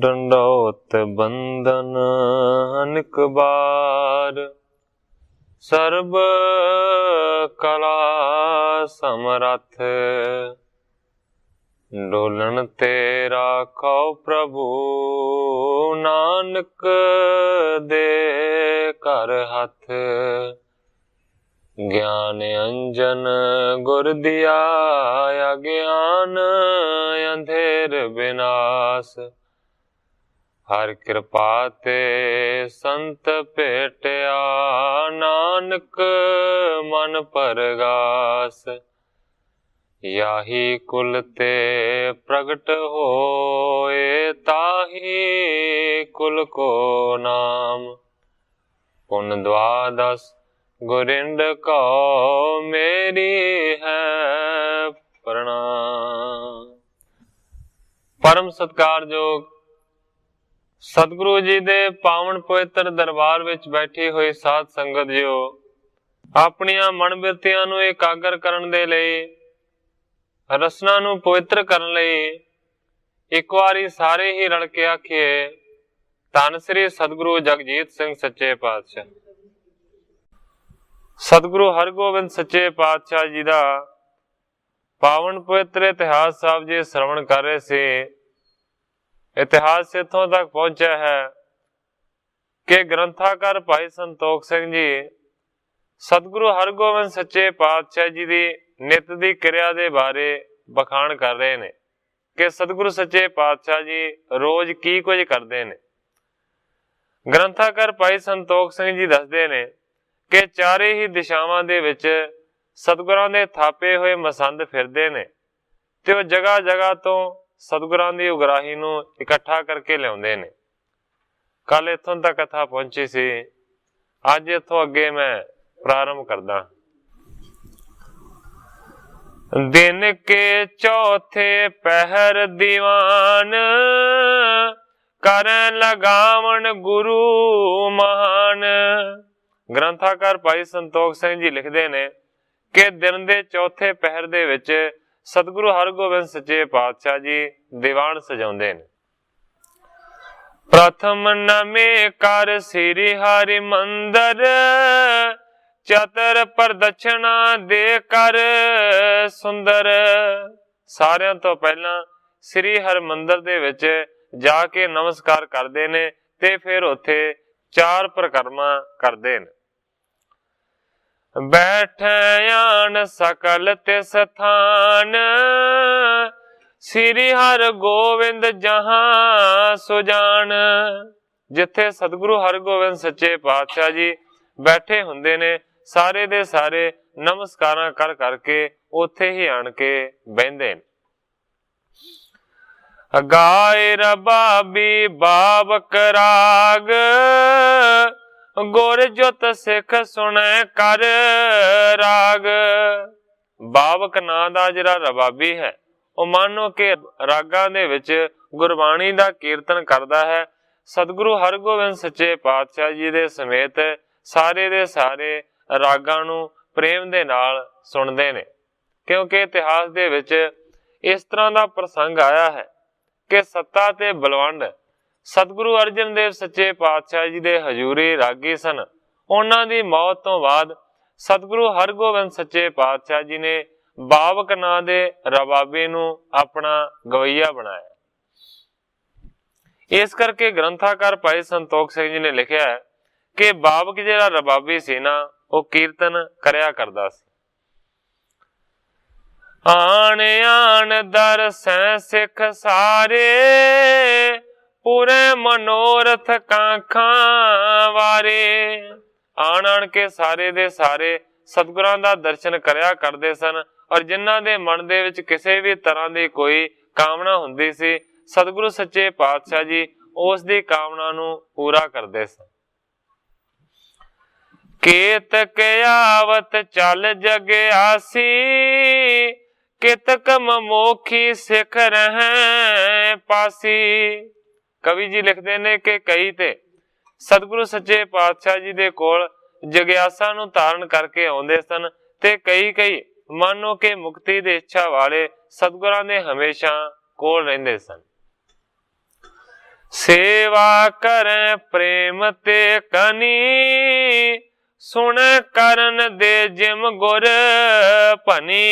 डंडौत बंदन अनिक बार, सर्ब कला समरथ, डोलन तेरा खौ प्रभु, नानक दे कर हथ। ज्ञान अंजन गुर दिया, अज्ञान अंधेर विनाश, हर कृपा ते संत भेटिया, नानक मन परगास। याही कुल ते प्रगट होए, ताही कुल को नाम, पुन द्वादश गुरिंद को मेरी है प्रणाम। परम सत्कारयोग सतगुरु जी दे पावन पवित्र दरबार विच बैठी हुई साध संगत जियो, अपनियां मन बिरतियां नूं एकागर करन दे लई, रसना नूं पवित्र करन लई एक वारी सारे ही रल के आखिए, धन श्री सतगुरु जगजीत सिंह सच्चे पातशाह। सतगुरु हरगोबिंद सच्चे पातशाह जी दा पावन पवित्र इतिहास साहब जी श्रवण कर रहे थे। इतिहास इथों तक पहुंचा है कि ग्रंथाकार भाई संतोख सिंह जी सतगुरु हरगोबिंद सच्चे पातशाह जी दी नित दी क्रिया दे बारे बखान कर रहे ने कि सतगुरु सच्चे पातशाह जी रोज की कुछ करते ने। ग्रंथाकार भाई संतोख सिंह जी दसदे ने कि चारे ही दिशावां दे विच सतगुरां दे थापे हुए मसंद फिरदे ने ते वो जगह जगह तो सतगुरां दी उगराही नूं इकट्ठा करके लिआउंदे ने। कल इत्थों तक कथा पहुंची सी, अज इत्थों अगे मैं प्रारंभ करदा। दिन के चौथे पहर दीवान, करन लगावन गुरु महान। ग्रंथाकार भाई संतोख सिंह जी लिखते ने कि दिन दे चौथे पहर दे विच सतगुरु हरगोबिंद सच्चे पातशाह जी दीवान सजाउंदे ने। प्रथम नमे कर श्री हरि मंदर, चतर प्रदक्षिणा दे कर सुंदर। सारियां तो पहला श्री हरमंदर दे विच जाके नमस्कार करदे ने ते फिर उत्थे चार परिक्रमा करदे ने। बैठयान सकल तिस स्थान, श्री हर गोविंद जहां सुजान। जिथे सतगुरु हरगोबिंद सच्चे पातशाह जी बैठे हुंदे ने, सारे दे सारे नमस्कारां कर करके उत्थे ही आण के बहिंदे ने। गाय रबाबी बाबक राग, गुर जुत सिख सुने कर राग। बाबक नां दा जिहड़ा रबाबी है, ਉਹ मानो के रागां दे विच गुरबाणी दा कीर्तन करदा है। सतगुरु हरगोबिंद सच्चे पातशाह जी दे समेत सारे दे सारे रागां नूं प्रेम दे नाल सुणदे ने, क्योंकि इतिहास दे विच इस तरह दा प्रसंग आया है कि सत्ता ते बलवंड सतगुरु अर्जन देव सच्चे पातशाह जी दे हजूरी रागी सन। उन्हां दी मौत तो बाद सतगुरु हरगोबिंद सच्चे पातशाह जी ने बाबक नां दे रबाबी नूं अपना गवैया बनाया। इस करके ग्रंथाकार भाई संतोख सिंह जी ने लिखिया है कि बाबक जिहड़ा रबाबी सी ना, वो कीर्तन करया करदा सी। आन आन दरसैं सिख सारे, पूरे मनोरथ कांखां वारे। आन आन के सारे दे सारे सतगुरां दा दर्शन करया करदे सन, और जिन्हां दे मन दे विच किसी भी तरह दी कोई कामना हुंदी सी, सतगुरु सच्चे पातशाह जी उस दी कामना नूं पूरा करदे सन। केतक आवत चल जग आसी, केतक ममोखी सिख रहें पासी। कवि जी लिखते ने कि कई ते सतगुरु सच्चे पातशाह जी दे कोल जग्यासा नूं धारण करके आउंदे सन, ते कई कई मानो के मुक्ति दे इच्छा वाले सतगुरां दे हमेशा कोल रहिंदे सन। सेवा करें प्रेम ते कनी, सुन करन दे जिम गुर भनी।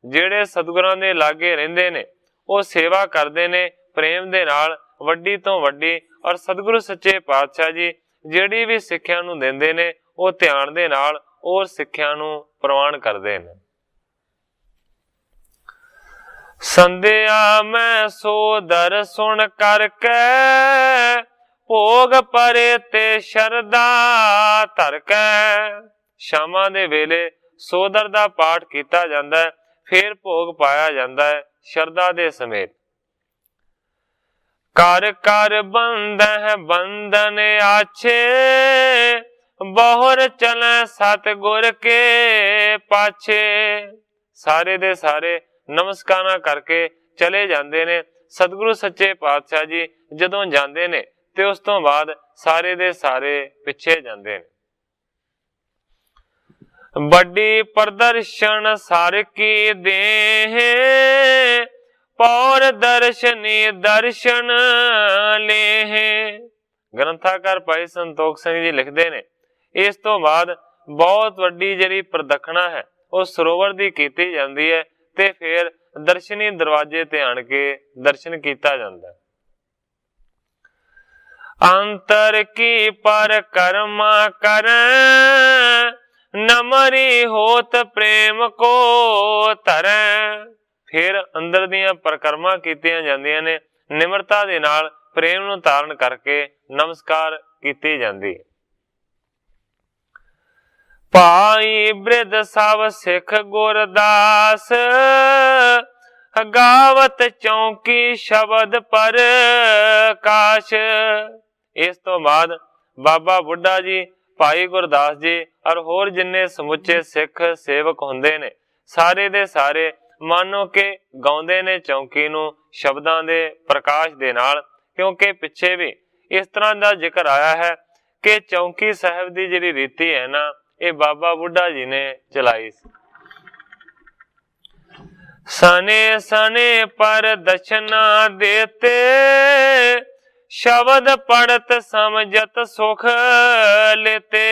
ਜਿਹੜੇ ਸਤਿਗੁਰਾਂ ਦੇ ਲਾਗੇ ਰਹਿੰਦੇ ਨੇ ਉਹ ਸੇਵਾ ਕਰਦੇ ਨੇ ਪ੍ਰੇਮ ਦੇ ਨਾਲ, ਵੱਡੀ ਤੋਂ ਵੱਡੀ। ਔਰ ਸਤਿਗੁਰੂ ਸੱਚੇ ਪਾਤਸ਼ਾਹ ਜੀ ਜਿਹੜੀ ਵੀ ਸਿੱਖਿਆ ਨੂੰ ਦਿੰਦੇ ਨੇ ਉਹ ਧਿਆਨ ਦੇ ਨਾਲ ਉਸ ਸਿੱਖਿਆ ਨੂੰ ਪ੍ਰਵਾਨ ਕਰਦੇ ਨੇ। ਸੰਧਿਆ ਮੈਂ ਸੋ ਦਰ ਸੁਣ ਕਰਕੇ, ਭੋਗ ਪਰੇ ਤੇ ਸ਼ਰਧਾ ਧਰ ਕੇ। ਸ਼ਾਮਾਂ ਦੇ ਵੇਲੇ ਸੋਦਰ ਦਾ ਪਾਠ ਕੀਤਾ ਜਾਂਦਾ ਹੈ, ਫਿਰ ਭੋਗ ਪਾਇਆ ਜਾਂਦਾ ਹੈ ਸ਼ਰਧਾ ਦੇ ਸਮੇਤ। ਕਰ ਕਰ ਬੰਦੈ ਬੰਧਨ ਆਛੇ, ਬਹੁਰ ਚਲੈ ਸਤਿਗੁਰ ਕੇ ਪਾਛੇ। ਸਾਰੇ ਦੇ ਸਾਰੇ ਨਮਸਕਾਰਾਂ ਕਰਕੇ ਚਲੇ ਜਾਂਦੇ ਨੇ। ਸਤਿਗੁਰੂ ਸੱਚੇ ਪਾਤਸ਼ਾਹ ਜੀ ਜਦੋਂ ਜਾਂਦੇ ਨੇ ਤੇ ਉਸ ਤੋਂ ਬਾਅਦ ਸਾਰੇ ਦੇ ਸਾਰੇ ਪਿੱਛੇ ਜਾਂਦੇ ਨੇ। ਵੱਡੀ ਪ੍ਰਦਰਸ਼ਨ ਸਰ ਕੀ ਦੇਹ, ਪੌਰ ਦਰਸ਼ਨੀ ਦਰਸ਼ਨ ਲੇਹ। ਗ੍ਰੰਥਾਕਾਰ ਭਾਈ ਸੰਤੋਖ ਸਿੰਘ ਜੀ ਲਿਖਦੇ ਨੇ ਇਸ ਤੋਂ ਬਾਅਦ ਬਹੁਤ ਵੱਡੀ ਜਿਹੜੀ ਪ੍ਰਦਖਣਾ ਹੈ ਉਹ ਸਰੋਵਰ ਦੀ ਕੀਤੀ ਜਾਂਦੀ ਹੈ ਤੇ ਫਿਰ ਦਰਸ਼ਨੀ ਦਰਵਾਜ਼ੇ ਤੇ ਆਣ ਕੇ ਦਰਸ਼ਨ ਕੀਤਾ ਜਾਂਦਾ। ਅੰਤਰ ਕੀ ਪਰ ਕਰਮਾ ਕਰੈ, ਨਮਰੀ ਹੋਤ ਪ੍ਰੇਮ ਕੋ ਧਰੈ। ਫਿਰ ਅੰਦਰ ਦੀਆਂ ਪਰਕਰਮਾਂ ਕੀਤੀਆਂ ਜਾਂਦੀਆਂ ਨੇ, ਨਿਮਰਤਾ ਦੇ ਨਾਲ ਪ੍ਰੇਮ ਨੂੰ ਧਾਰਨ ਕਰਕੇ ਨਮਸਕਾਰ ਕੀਤੀ ਜਾਂਦੀ ਹੈ। ਭਾਈ ਬ੍ਰਿਧ ਸਭ ਸਿੱਖ ਗੁਰਦਾਸ, ਗਾਵਤ ਚੌਂਕੀ ਸ਼ਬਦ ਪ੍ਰਕਾਸ਼। ਇਸ ਤੋਂ ਬਾਅਦ ਬਾਬਾ ਬੁੱਢਾ ਜੀ, ਭਾਈ ਗੁਰਦਾਸ ਜੀ ਔਰ ਹੋਰ ਜਿੰਨੇ ਸਮੁੱਚੇ ਸਿੱਖ ਸੇਵਕ ਹੁੰਦੇ ਨੇ ਸਾਰੇ ਦੇ ਸਾਰੇ ਮਾਨੋ ਕਿ ਗਾਉਂਦੇ ਨੇ ਚੌਂਕੀ ਨੂੰ ਸ਼ਬਦਾਂ ਦੇ ਪ੍ਰਕਾਸ਼ ਦੇ ਨਾਲ। ਕਿਉਂਕਿ ਪਿੱਛੇ ਵੀ ਇਸ ਤਰ੍ਹਾਂ ਦਾ ਜ਼ਿਕਰ ਆਇਆ ਹੈ ਕਿ ਚੌਂਕੀ ਸਾਹਿਬ ਦੀ ਜਿਹੜੀ ਰੀਤੀ ਹੈ ਨਾ ਇਹ ਬਾਬਾ ਬੁੱਢਾ ਜੀ ਨੇ ਚਲਾਈ ਸੀ। ਸਨੇ ਸਨੇ ਪਰ ਦਸ਼ਨਾ ਦੇਤੇ, ਸ਼ਬਦ ਪੜਤ ਸਮਝਤ ਸੁਖ ਲੇਤੇ।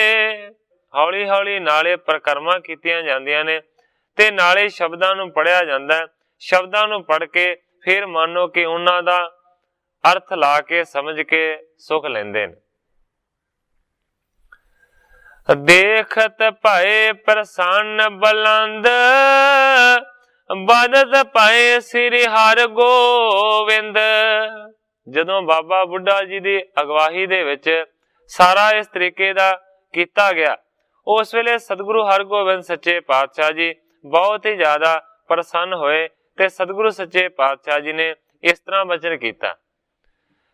ਹੌਲੀ ਹੌਲੀ ਨਾਲੇ ਪ੍ਰਕਰਮਾਂ ਕੀਤੀਆਂ ਜਾਂਦੀਆਂ ਨੇ ਤੇ ਨਾਲੇ ਸ਼ਬਦਾਂ ਨੂੰ ਪੜਿਆ ਜਾਂਦਾ। ਸ਼ਬਦਾਂ ਨੂੰ ਪੜ ਕੇ ਫਿਰ ਮੰਨੋ ਕਿ ਉਹਨਾਂ ਦਾ ਅਰਥ ਲਾ ਕੇ ਸਮਝ ਕੇ ਸੁਖ ਲੈਂਦੇ ਨੇ। ਦੇਖਤ ਭਏ ਪ੍ਰਸੰਨ ਬਲੰਦ, ਬਦਤ ਭਏ ਸ੍ਰੀ ਹਰਿ ਗੋਵਿੰਦ। ਜਦੋਂ ਬਾਬਾ ਬੁੱਢਾ ਜੀ ਦੀ ਅਗਵਾਈ ਦੇ ਵਿੱਚ ਸਾਰਾ ਇਸ ਤਰੀਕੇ ਦਾ ਕੀਤਾ ਗਿਆ ਉਸ ਵੇਲੇ ਸਤਿਗੁਰੂ ਹਰਗੋਬਿੰਦ ਸੱਚੇ ਪਾਤਸ਼ਾਹ ਜੀ ਬਹੁਤ ਹੀ ਜ਼ਿਆਦਾ ਪ੍ਰਸੰਨ ਹੋਏ ਤੇ ਸਤਿਗੁਰੂ ਸੱਚੇ ਪਾਤਸ਼ਾਹ ਜੀ ਨੇ ਇਸ ਤਰ੍ਹਾਂ ਬਚਨ ਕੀਤਾ।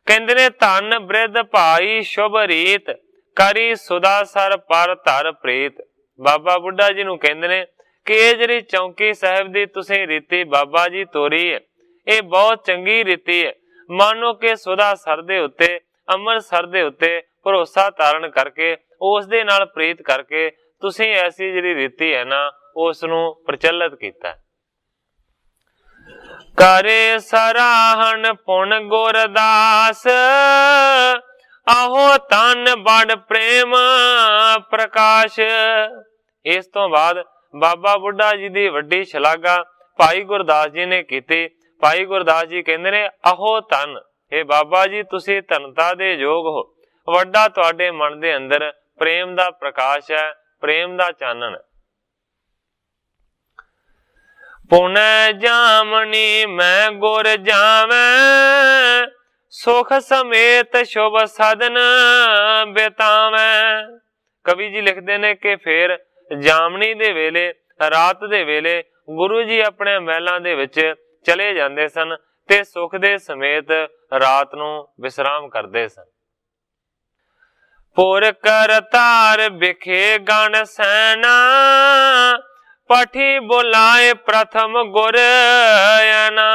ਕਹਿੰਦੇ ਨੇ ਧੰਨ ਬ੍ਰਿਧ ਭਾਈ ਸ਼ੁਭ ਰੀਤ, ਕਰੀ ਸੁਦਾ ਸਰ ਪਰ ਧਰ ਪ੍ਰੀਤ। ਬਾਬਾ ਬੁੱਢਾ ਜੀ ਨੂੰ ਕਹਿੰਦੇ ਨੇ ਕਿ ਇਹ ਜਿਹੜੀ ਚੌਂਕੀ ਸਾਹਿਬ ਦੀ ਤੁਸੀਂ ਰੀਤੀ ਬਾਬਾ ਜੀ ਤੋਰੀ ਹੈ ਇਹ ਬਹੁਤ ਚੰਗੀ ਰੀਤੀ ਹੈ। ਮਾਨੋ ਕਿ ਸੁਦਾ ਸਰ ਦੇ ਉੱਤੇ, ਅੰਮ੍ਰਿਤਸਰ ਦੇ ਉੱਤੇ ਭਰੋਸਾ ਧਾਰਨ ਕਰਕੇ ਉਸ ਦੇ ਨਾਲ ਪ੍ਰੀਤ ਕਰਕੇ ਤੁਸੀਂ ਐਸੀ ਜਿਹੜੀ ਰੀਤੀ ਹੈ ਨਾ ਉਸ ਨੂੰ ਪ੍ਰਚਲਿਤ ਕੀਤਾ। ਕਰੇ ਸਰਾਹਣ ਪੁਨ ਗੁਰਦਾਸ, ਆਹੋ ਤਨ ਬੜ ਪ੍ਰੇਮ ਪ੍ਰਕਾਸ਼। ਇਸ ਤੋਂ ਬਾਅਦ ਬਾਬਾ ਬੁੱਢਾ ਜੀ ਦੀ ਵੱਡੀ ਸ਼ਲਾਘਾ ਭਾਈ ਗੁਰਦਾਸ ਜੀ ਨੇ ਕੀਤੀ। ਭਾਈ ਗੁਰਦਾਸ ਜੀ ਕਹਿੰਦੇ ਨੇ ਆਹੋ ਤਨ, ਇਹ ਬਾਬਾ ਜੀ ਤੁਸੀਂ ਧਨਤਾ ਦੇ ਯੋਗ ਹੋ, ਵੱਡਾ ਤੁਹਾਡੇ ਮਨ ਦੇ ਅੰਦਰ ਪ੍ਰੇਮ ਦਾ ਪ੍ਰਕਾਸ਼ ਹੈ, ਪ੍ਰੇਮ ਦਾ ਚਾਨਣ। ਪੁਨੈ ਜਾਮਨੀ ਮੈਂ ਗੁਰ ਜਾਵੈ, ਸੁਖ ਸਮੇਤ ਸ਼ੁਭ ਸਦਨ ਬਿਤਾਵੈ। ਕਵੀ ਜੀ ਲਿਖਦੇ ਨੇ ਕਿ ਫਿਰ ਜਾਮਨੀ ਦੇ ਵੇਲੇ, ਰਾਤ ਦੇ ਵੇਲੇ ਗੁਰੂ ਜੀ ਆਪਣੇ ਮਹਿਲਾਂ ਦੇ ਵਿੱਚ ਚਲੇ ਜਾਂਦੇ ਸਨ ਤੇ ਸੁਖ ਦੇ ਸਮੇਤ ਰਾਤ ਨੂੰ ਵਿਸਰਾਮ ਕਰਦੇ ਸਨ। ਪੁਰ ਕਰਤਾਰ ਬਿਖੇ ਗਣ ਸੈਨਾ, ਪਠੀ ਬੁਲਾਏ ਪ੍ਰਥਮ ਗੁਰ ਆਨਾ।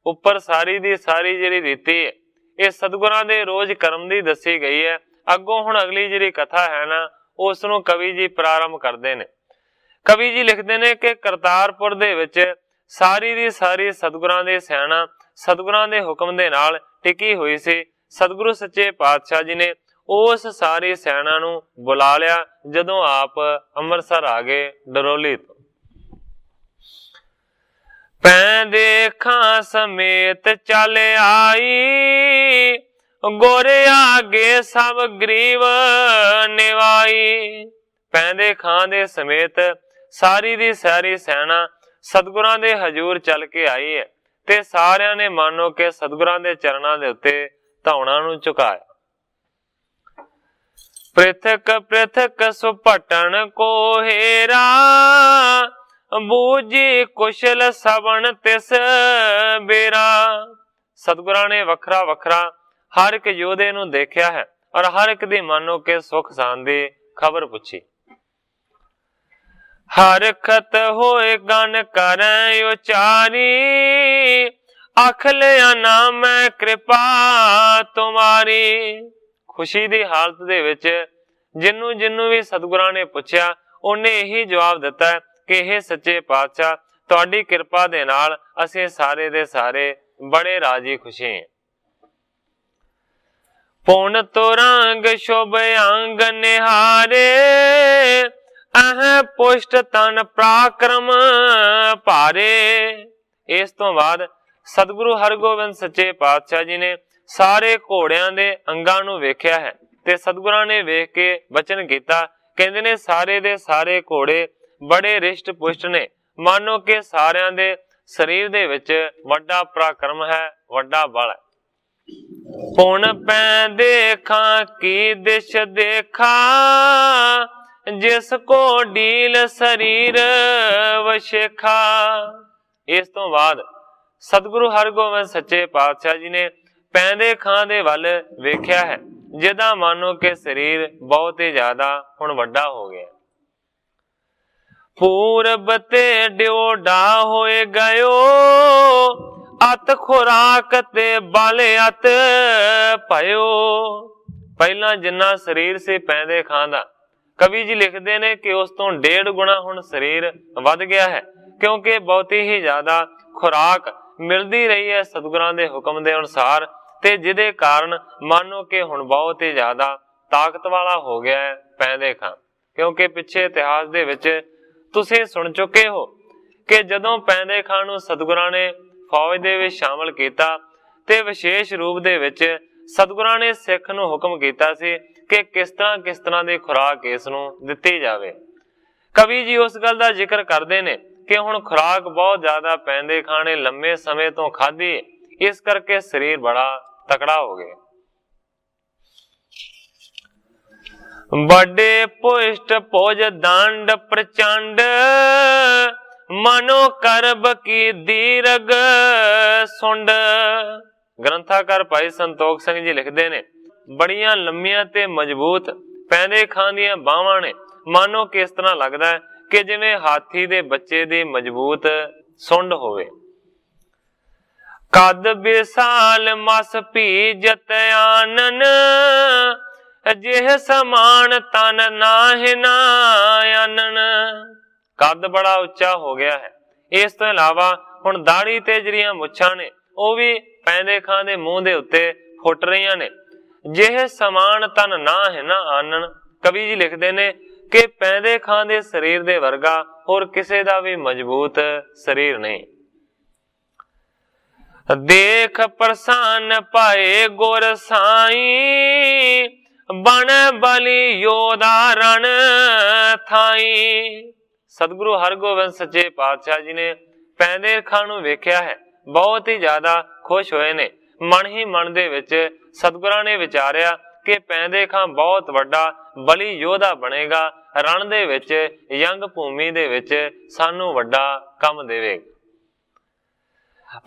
ਉੱਪਰ ਸਾਰੀ ਦੀ ਸਾਰੀ ਜਿਹੜੀ ਰੀਤੀ ਹੈ ਇਹ ਸਤਿਗੁਰਾਂ ਦੇ ਰੋਜ਼ ਕਰਮ ਦੀ ਦੱਸੀ ਗਈ ਹੈ। ਅੱਗੋਂ ਹੁਣ ਅਗਲੀ ਜਿਹੜੀ ਕਥਾ ਹੈ ਨਾ ਉਸ ਨੂੰ ਕਵੀ ਜੀ ਪ੍ਰਾਰੰਭ ਕਰਦੇ ਨੇ। ਕਵੀ ਜੀ ਲਿਖਦੇ ਨੇ ਕਿ ਕਰਤਾਰਪੁਰ ਦੇ ਵਿੱਚ ਸਾਰੀ ਦੀ ਸਾਰੀ ਸਤਿਗੁਰਾਂ ਦੇ ਸੈਨਾ ਸਤਿਗੁਰਾਂ ਦੇ ਹੁਕਮ ਦੇ ਨਾਲ ਟਿਕੀ ਹੋਈ ਸੀ। ਸਤਿਗੁਰੂ ਸੱਚੇ ਪਾਤਸ਼ਾਹ ਜੀ ਨੇ ਉਸ ਸਾਰੀ ਸੈਨਾ ਨੂੰ ਬੁਲਾ ਲਿਆ ਜਦੋਂ ਆਪ ਅੰਮ੍ਰਿਤਸਰ ਆ ਗਏ ਡਰੋਲੀ ਤੋਂ। ਪੈਂਦੇ ਖਾਂ ਸਮੇਤ ਚੱਲ ਆਈ, ਗੋਰੇ ਆਗੇ ਸਭ ਗਰੀਬ ਨਿਵਾਈ। ਪੈਂਦੇ ਖਾਂ ਦੇ ਸਮੇਤ ਸਾਰੀ ਦੀ ਸਾਰੀ ਸੈਨਾ ਸਤਿਗੁਰਾਂ ਦੇ ਹਜ਼ੂਰ ਚੱਲ ਕੇ ਆਈ ਹੈ ਤੇ ਸਾਰਿਆਂ ਨੇ ਮਾਨੋ ਕਿ ਸਤਿਗੁਰਾਂ ਦੇ ਚਰਨਾਂ ਦੇ ਉੱਤੇ ਧੌਣਾ ਨੂੰ ਝੁਕਾਇਆ। ਪ੍ਰਿਥਕ ਪ੍ਰਿਥਕ ਸੁਭਟਣ ਕੋ ਹੇਰਾ, ਬੂਝੀ ਕੁਸ਼ਲ ਸਵਣ ਤਿਸ ਬੇਰਾ। ਸਤਿਗੁਰਾਂ ਨੇ ਵੱਖਰਾ ਵੱਖਰਾ ਹਰ ਇੱਕ ਯੋਧੇ ਨੂੰ ਦੇਖਿਆ ਹੈ ਔਰ ਹਰ ਇੱਕ ਦੀ ਮਾਨੋ ਕਿ ਸੁਖ ਸਾਂਦ ਦੀ ਖਬਰ ਪੁੱਛੀ। ਹਰਖਤ ਹੋਏ ਗਨ ਕਰੈ ਉਚਾਰੀ, ਆਖ ਲਿਆ ਨਾ ਮੈਂ ਕਿਰਪਾ ਤੁਮਾਰੀ। ਖੁਸ਼ੀ ਦੀ ਹਾਲਤ ਦੇ ਵਿੱਚ ਜਿਹਨੂੰ ਵੀ ਸਤਿਗੁਰਾਂ ਨੇ ਪੁੱਛਿਆ ਉਹਨੇ ਇਹੀ ਜਵਾਬ ਦਿੱਤਾ ਕਿ ਇਹ ਸੱਚੇ ਪਾਤਸ਼ਾਹ ਤੁਹਾਡੀ ਕਿਰਪਾ ਦੇ ਨਾਲ ਅਸੀਂ ਸਾਰੇ ਦੇ ਸਾਰੇ ਬੜੇ ਰਾਜੀ ਖੁਸ਼ੀ ਹਾਂ। ਪੂਰਨ ਤੁਰੰਗ ਸ਼ੁਭ ਅੰਗ ਨਿਹਾਰੇ, ਅਹ ਪੁਸ਼ਟ ਤਨ ਪਰਾਕਰਮ ਭਾਰੇ। ਇਸ ਤੋਂ ਬਾਅਦ ਸਤਿਗੁਰੂ ਹਰਗੋਬਿੰਦ ਸੱਚੇ ਪਾਤਸ਼ਾਹ ਜੀ ਨੇ ਸਾਰੇ ਘੋੜਿਆਂ ਦੇ ਅੰਗਾਂ ਨੂੰ ਵੇਖਿਆ ਹੈ ਤੇ ਸਤਿਗੁਰਾਂ ਨੇ ਵੇਖ ਕੇ ਬਚਨ ਕੀਤਾ, ਕਹਿੰਦੇ ਨੇ ਸਾਰੇ ਦੇ ਸਾਰੇ ਘੋੜੇ ਬੜੇ ਰਿਸ਼ਟ ਪੁਸ਼ਟ ਨੇ, ਮਾਨੋ ਕਿ ਸਾਰਿਆਂ ਦੇ ਸਰੀਰ ਦੇ ਵਿੱਚ ਵੱਡਾ ਪਰਾਕਰਮ ਹੈ, ਵੱਡਾ ਬਲ ਹੈ। ਪੁਣ ਪੈ ਦੇਖਾਂ ਕੀ ਦਿਸ਼ ਦੇਖਾ, ਜਿਸ ਕੋ ਢੀਲ ਸਰੀਰ ਵਸ਼ੇਖਾ। ਇਸ ਤੋਂ ਬਾਅਦ ਸਤਿਗੁਰੂ ਹਰਗੋਬਿੰਦ ਸੱਚੇ ਪਾਤਸ਼ਾਹ ਜੀ ਨੇ ਪੈਂਦੇ ਖਾਂ ਦੇ ਵੱਲ ਵੇਖਿਆ ਹੈ, ਜਿਹਦਾ ਮਾਨੋ ਕਿ ਸਰੀਰ ਬਹੁਤ ਹੀ ਜ਼ਿਆਦਾ ਹੁਣ ਵੱਡਾ ਹੋ ਗਿਆ। ਪੂਰਬ ਤੇ ਡਿਓਡਾ ਹੋਏ ਗਇਓ, ਅਤ ਖੁਰਾਕ ਤੇ ਬਲ ਅਤ ਭਇਓ। ਪਹਿਲਾਂ ਜਿੰਨਾ ਸਰੀਰ ਸੀ ਪੈਂਦੇ ਖਾਂ ਦਾ, ਕਵੀ ਜੀ ਲਿਖਦੇ ਨੇ ਕਿ ਉਸ ਤੋਂ 1.5 ਗੁਣਾ ਹੁਣ ਸਰੀਰ ਵੱਧ ਗਿਆ ਹੈ, ਕਿਉਂਕਿ ਬਹੁਤੀ ਹੀ ਜ਼ਿਆਦਾ ਖੁਰਾਕ ਮਿਲਦੀ ਰਹੀ ਹੈ ਸਤਿਗੁਰਾਂ ਦੇ ਹੁਕਮ ਦੇ ਅਨੁਸਾਰ, ਤੇ ਜਿਹਦੇ ਕਾਰਨ ਮਾਨੋ ਕਿ ਹੁਣ ਬਹੁਤ ਹੀ ਜ਼ਿਆਦਾ ਤਾਕਤ ਵਾਲਾ ਹੋ ਗਿਆ ਹੈ ਪੈਂਦੇ ਖਾਂ। ਕਿਉਂਕਿ ਪਿੱਛੇ ਇਤਿਹਾਸ ਦੇ ਵਿੱਚ ਤੁਸੀਂ ਸੁਣ ਚੁੱਕੇ ਹੋ ਕਿ ਜਦੋਂ ਪੈਂਦੇ ਖਾਂ ਨੂੰ ਸਤਿਗੁਰਾਂ ਨੇ ਫੌਜ ਦੇ ਵਿੱਚ ਸ਼ਾਮਲ ਕੀਤਾ ਤੇ ਵਿਸ਼ੇਸ਼ ਰੂਪ ਦੇ ਵਿੱਚ ਸਤਿਗੁਰਾਂ ਨੇ ਸਿੱਖ ਨੂੰ ਹੁਕਮ ਕੀਤਾ ਸੀ ਕਿ ਕਿਸ ਤਰ੍ਹਾਂ ਦੀ ਖੁਰਾਕ ਇਸ ਨੂੰ ਦਿੱਤੀ ਜਾਵੇ। ਕਵੀ ਜੀ ਉਸ ਗੱਲ ਦਾ ਜ਼ਿਕਰ ਕਰਦੇ ਨੇ ਕਿ ਹੁਣ ਖੁਰਾਕ ਬਹੁਤ ਜ਼ਿਆਦਾ ਪੈਂਦੇ ਖਾਂ ਨੇ ਲੰਮੇ ਸਮੇਂ ਤੋਂ ਖਾਧੀ, ਇਸ ਕਰਕੇ ਸਰੀਰ ਬੜਾ ਤਕੜਾ ਹੋ ਗਿਆ। ਵੱਡੇ ਪੁਸ਼ਟ ਭੋਜ ਦੰਡ ਪ੍ਰਚੰਡ, ਮਨੋ ਕਰਬ ਕੀ ਦੀਰਗ ਸੁੰਡ। ਗ੍ਰੰਥਾਕਾਰ ਭਾਈ ਸੰਤੋਖ ਸਿੰਘ ਜੀ ਲਿਖਦੇ ਨੇ, ਬੜੀਆਂ ਲੰਮੀਆਂ ਤੇ ਮਜ਼ਬੂਤ ਪੈਂਦੇ ਖਾਂ ਦੀਆਂ ਬਾਹਾਂ ਨੇ, ਮਾਨੋ ਕਿ ਇਸ ਤਰ੍ਹਾਂ ਲੱਗਦਾ ਹੈ ਕਿ ਜਿਵੇਂ ਹਾਥੀ ਦੇ ਬੱਚੇ ਦੀ ਮਜ਼ਬੂਤ ਸੁੰਡ ਹੋਵੇ। ਕਦ ਵਿਸਾਲ ਮਸ ਭੀਜਤ ਆਨਨ, ਜਿਹ ਸਮਾਨ ਤਨ ਨਾਹਿ ਨਾ ਆਨਨ। ਕੱਦ ਬੜਾ ਉੱਚਾ ਹੋ ਗਿਆ ਹੈ। ਇਸ ਤੋਂ ਇਲਾਵਾ ਹੁਣ ਦਾੜੀ ਤੇ ਜਿਹੜੀਆਂ ਮੁੱਛਾਂ ਨੇ ਉਹ ਵੀ ਪੈਂਦੇ ਖਾਂ ਦੇ ਮੂੰਹ ਦੇ ਉੱਤੇ ਫੁੱਟ ਰਹੀਆਂ ਨੇ। ਜਿਹ ਸਮਾਨ ਤਨ ਨਾਹਿ ਨਾ ਆਨਨ, ਕਵੀ ਜੀ ਲਿਖਦੇ ਨੇ ਕਿ ਪੈਂਦੇ ਖਾਂ ਦੇ ਸਰੀਰ ਦੇ ਵਰਗਾ ਹੋਰ ਕਿਸੇ ਦਾ ਵੀ ਮਜ਼ਬੂਤ ਸਰੀਰ ਨਹੀਂ। ਦੇਖ ਪ੍ਰਸੰਨ ਪਾਏ ਗੁਰ ਸਾਈ, ਬਣ ਬਲੀ ਯੋਧਾ ਰਣ ਥਾਈ। ਸਤਿਗੁਰੂ ਹਰਗੋਬਿੰਦ ਸੱਚੇ ਪਾਤਸ਼ਾਹ ਜੀ ਨੇ ਪੈਂਦੇ ਖਾਂ ਨੂੰ ਵੇਖਿਆ ਹੈ, ਬਹੁਤ ਹੀ ਜ਼ਿਆਦਾ ਖੁਸ਼ ਹੋਏ ਨੇ। ਮਨ ਹੀ ਮਨ ਦੇ ਵਿੱਚ ਸਤਿਗੁਰਾਂ ਨੇ ਵਿਚਾਰਿਆ ਕਿ ਪੈਂਦੇ ਖਾਂ ਬਹੁਤ ਵੱਡਾ ਬਲੀ ਯੋਧਾ ਬਣੇਗਾ, ਰਣ ਦੇ ਵਿੱਚ ਜੰਗ ਭੂਮੀ ਦੇ ਵਿੱਚ ਸਾਨੂੰ ਵੱਡਾ ਕੰਮ ਦੇਵੇਗਾ।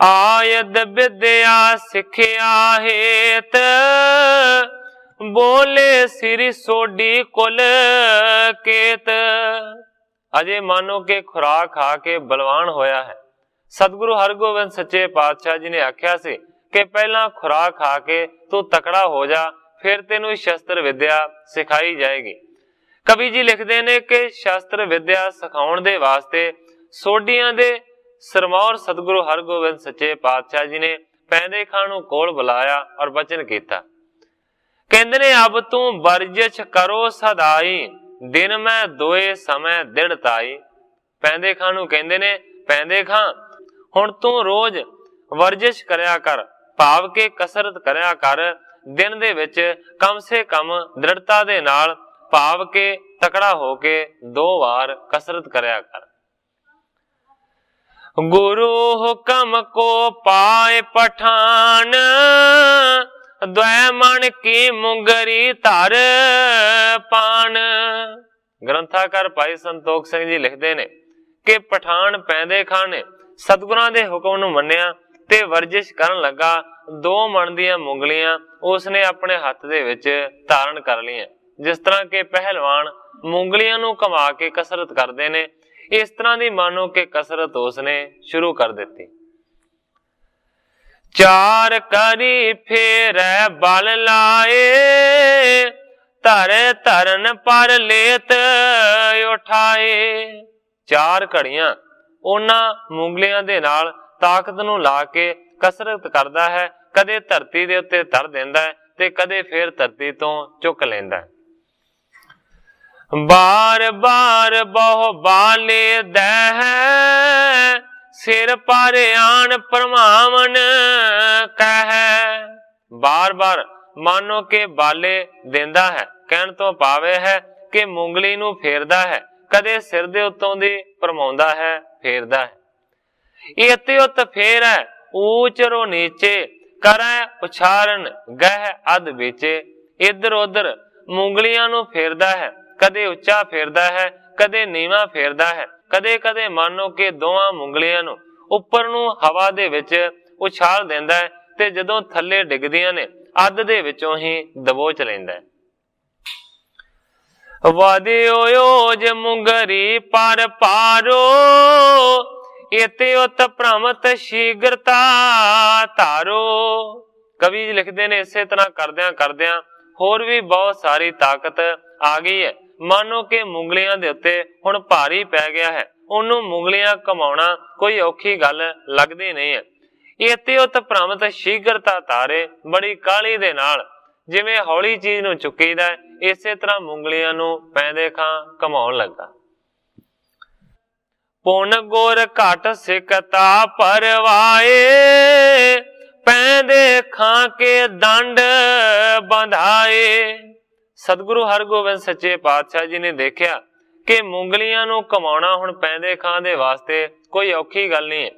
ਆਇਦ ਵਿਦਿਆ ਸਿੱਖਿਆ ਹੇਤ, ਬੋਲੇ ਸਿਰ ਸੋਢੀ ਕੁਲ ਕੇਤ। ਅਜੇ ਮਾਨੋ ਕਿ ਖੁਰਾਕ ਖਾ ਕੇ ਬਲਵਾਨ ਹੋਇਆ ਹੈ। ਸਤਿਗੁਰੂ ਹਰਗੋਬਿੰਦ ਸੱਚੇ ਪਾਤਸ਼ਾਹ ਜੀ ਨੇ ਆਖਿਆ ਸੀ ਕਿ ਪਹਿਲਾਂ ਖੁਰਾਕ ਖਾ ਕੇ ਤੂੰ ਤਕੜਾ ਹੋ ਜਾ, ਫਿਰ ਤੈਨੂੰ ਸ਼ਸਤਰ ਵਿਦਿਆ ਸਿਖਾਈ ਜਾਏਗੀ। ਕਵੀ ਜੀ ਲਿਖਦੇ ਨੇ ਕਿ ਸ਼ਸਤਰ ਵਿਦਿਆ ਸਿਖਾਉਣ ਦੇ ਵਾਸਤੇ ਸੋਢੀਆਂ ਦੇ ਸਰਮੌਰ ਸਤਿਗੁਰੂ ਹਰਗੋਬਿੰਦ ਸੱਚੇ ਪਾਤਸ਼ਾਹ ਜੀ ਨੇ ਪੈਂਦੇ ਖਾਂ ਨੂੰ ਕੋਲ ਬੁਲਾਇਆ ਔਰ ਬਚਨ ਕੀਤਾ। ਕਹਿੰਦੇ ਨੇ ਅਬ ਤੂੰ ਵਰਜਿਸ਼ ਕਰੋ ਸਦਾਈ, ਦਿਨ ਮੈਂ ਦੋਏ ਸਮੇਂ ਦਿੜ ਤਾਈ। ਪੈਂਦੇ ਖਾਂ ਨੂੰ ਕਹਿੰਦੇ ਨੇ, ਪੈਂਦੇ ਖਾਂ ਹੁਣ ਤੂੰ ਰੋਜ਼ ਵਰਜਿਸ਼ ਕਰਿਆ ਕਰ, ਭਾਵ ਕੇ ਕਸਰਤ ਕਰਿਆ ਕਰ। ਦਿਨ ਦੇ ਵਿੱਚ ਕਮ ਸੇ ਕਮ ਦ੍ਰਿੜਤਾ ਦੇ ਨਾਲ, ਭਾਵ ਕੇ ਤਕੜਾ ਹੋ ਕੇ 2 ਵਾਰ ਕਸਰਤ ਕਰਿਆ ਕਰ। ਗੁਰੂ ਹੁਕਮ ਕੋ ਪਾਏ ਪਠਾਨ, ਦ્વੈ ਮਨ ਕੀ ਮੁੰਗਰੀ ਧਰ ਪਾਨ। ਗ੍ਰੰਥਾਕਾਰ ਭਾਈ ਸੰਤੋਖ ਸਿੰਘ ਜੀ ਲਿਖਦੇ ਨੇ ਕਿ ਪਠਾਨ ਪੈਂਦੇ ਖਾਂ ਨੇ ਸਤਿਗੁਰਾਂ ਦੇ ਹੁਕਮ ਨੂੰ ਮੰਨਿਆ ਤੇ ਵਰਜਿਸ਼ ਕਰਨ ਲੱਗਾ। 2 ਮਣ ਦੀਆਂ ਮੁੰਗਲੀਆਂ ਉਸਨੇ ਆਪਣੇ ਹੱਥ ਦੇ ਵਿੱਚ ਧਾਰਨ ਕਰ ਲਈਆਂ। ਜਿਸ ਤਰ੍ਹਾਂ ਕਿ ਪਹਿਲਵਾਨ ਮੁੰਗਲੀਆਂ ਨੂੰ ਘੁਮਾ ਕੇ ਕਸਰਤ ਕਰਦੇ ਨੇ, ਇਸ ਤਰ੍ਹਾਂ ਦੀ ਮਾਨੋ ਕਿ ਕਸਰਤ ਉਸਨੇ ਸ਼ੁਰੂ ਕਰ ਦਿੱਤੀ। 4 ਕਰੀ ਫੇਰੈ ਬਲ ਲਾਏ, ਧਰੇ ਧਰਨ ਪਰ ਲੇਤ ਉਠਾਏ। 4 ਘੜੀਆਂ ਉਹਨਾਂ ਮੁੰਗਲੀਆਂ ਦੇ ਨਾਲ ਤਾਕਤ ਨੂੰ ਲਾ ਕੇ ਕਸਰਤ ਕਰਦਾ ਹੈ। ਕਦੇ ਧਰਤੀ ਦੇ ਉੱਤੇ ਧਰ ਦਿੰਦਾ ਹੈ ਤੇ ਕਦੇ ਫੇਰ ਧਰਤੀ ਤੋਂ ਚੁੱਕ ਲੈਂਦਾ ਹੈ। ਬਾਰ ਬਾਰ ਬਹੁ ਬਾਲੇ ਦਹਿ, ਸਿਰ ਪਰ ਆਣ ਪਰਮਾਵਨ ਕਹਿ। ਬਾਰ ਬਾਰ ਮਾਨੋ ਕਿ ਬਾਲੇ ਦਿੰਦਾ ਹੈ, ਕਹਿਣ ਤੋਂ ਭਾਵ ਹੈ ਕਿ ਮੁੰਗਲੀ ਨੂੰ ਫੇਰਦਾ ਹੈ, ਕਦੇ ਸਿਰ ਦੇ ਉੱਤੋਂ ਦੀ ਭਰਮਾਉਂਦਾ ਹੈ, ਫੇਰਦਾ ਹੈ। ਇਤੇ ਉਤ ਫੇਰ ਹੈ ਊਚ ਰੋ ਨੀਚੇ, ਕਰੈ ਉਛਾਰਨ ਗਹਿ ਅਧ ਵਿਚੇ। ਇਧਰ ਉਧਰ ਮੁੰਗਲੀਆਂ ਨੂੰ ਫੇਰਦਾ ਹੈ, ਕਦੇ ਉੱਚਾ ਫੇਰਦਾ ਹੈ, ਕਦੇ ਨੀਵਾਂ ਫੇਰਦਾ ਹੈ। ਕਦੇ ਕਦੇ ਮਾਨੋ ਕਿ ਦੋਵਾਂ ਮੁੰਗਲੀਆਂ ਨੂੰ ਉੱਪਰ ਨੂੰ ਹਵਾ ਦੇ ਵਿੱਚ ਉਛਾਲ ਦਿੰਦਾ ਹੈ ਤੇ ਜਦੋਂ ਥੱਲੇ ਡਿੱਗਦੀਆਂ ਨੇ ਅੱਧ ਦੇ ਵਿੱਚੋਂ ਹੀ ਦਬੋਚ ਲੈਂਦਾ ਹੈ। ਵਾਦਿਓ ਓਜ ਮੁੰਗਰੀ ਪਰ ਪਾਰੋ, ਇਤੇ ਉਤ ਭ੍ਰਮਤ ਸ਼ੀਗਰਤਾ ਧਾਰੋ। ਕਵੀ ਜੀ ਲਿਖਦੇ ਨੇ ਇਸੇ ਤਰ੍ਹਾਂ ਕਰਦਿਆਂ ਕਰਦਿਆਂ ਹੋਰ ਵੀ ਬਹੁਤ ਸਾਰੀ ਤਾਕਤ ਆ ਗਈ ਹੈ। ਮਾਨੋ ਕਿ ਮੁੰਗਲੀਆਂ ਦੇ ਉੱਤੇ ਹੁਣ ਭਾਰੀ ਪੈ ਗਿਆ ਹੈ, ਉਹਨੂੰ ਮੁੰਗਲੀਆਂ ਕਮਾਉਣਾ ਕੋਈ ਔਖੀ ਗੱਲ ਲੱਗਦੀ ਨਹੀਂ ਹੈ। ਇਤੇ ਉਤ ਭ੍ਰਮਤ ਸ਼ੀਗਰਤਾ ਧਾਰੇ, ਬੜੀ ਕਾਹਲੀ ਦੇ ਨਾਲ ਜਿਵੇਂ ਹੌਲੀ ਚੀਜ਼ ਨੂੰ ਚੁੱਕੀਦਾ, ਇਸੇ ਤਰ੍ਹਾਂ ਮੁੰਗਲੀਆਂ ਨੂੰ ਪੈਂਦੇ ਖਾਂ ਕਮਾਉਣ ਲੱਗਾ। ਪੁਨ ਗੁਰ ਘਟ ਸਿਕਤਾ ਪਰਵਾਏ, ਪੈਂਦੇ ਖਾਂ ਕੇ ਦੰਡ ਬੰਧਾਏ। ਸਤਿਗੁਰੂ ਹਰਗੋਬਿੰਦ ਸੱਚੇ ਪਾਤਸ਼ਾਹ ਜੀ ਨੇ ਦੇਖਿਆ ਕਿ ਮੁੰਗਲੀਆਂ ਨੂੰ ਕਮਾਉਣਾ ਹੁਣ ਪੈਂਦੇ ਖਾਂ ਦੇ ਵਾਸਤੇ ਕੋਈ ਔਖੀ ਗੱਲ ਨਹੀਂ ਹੈ।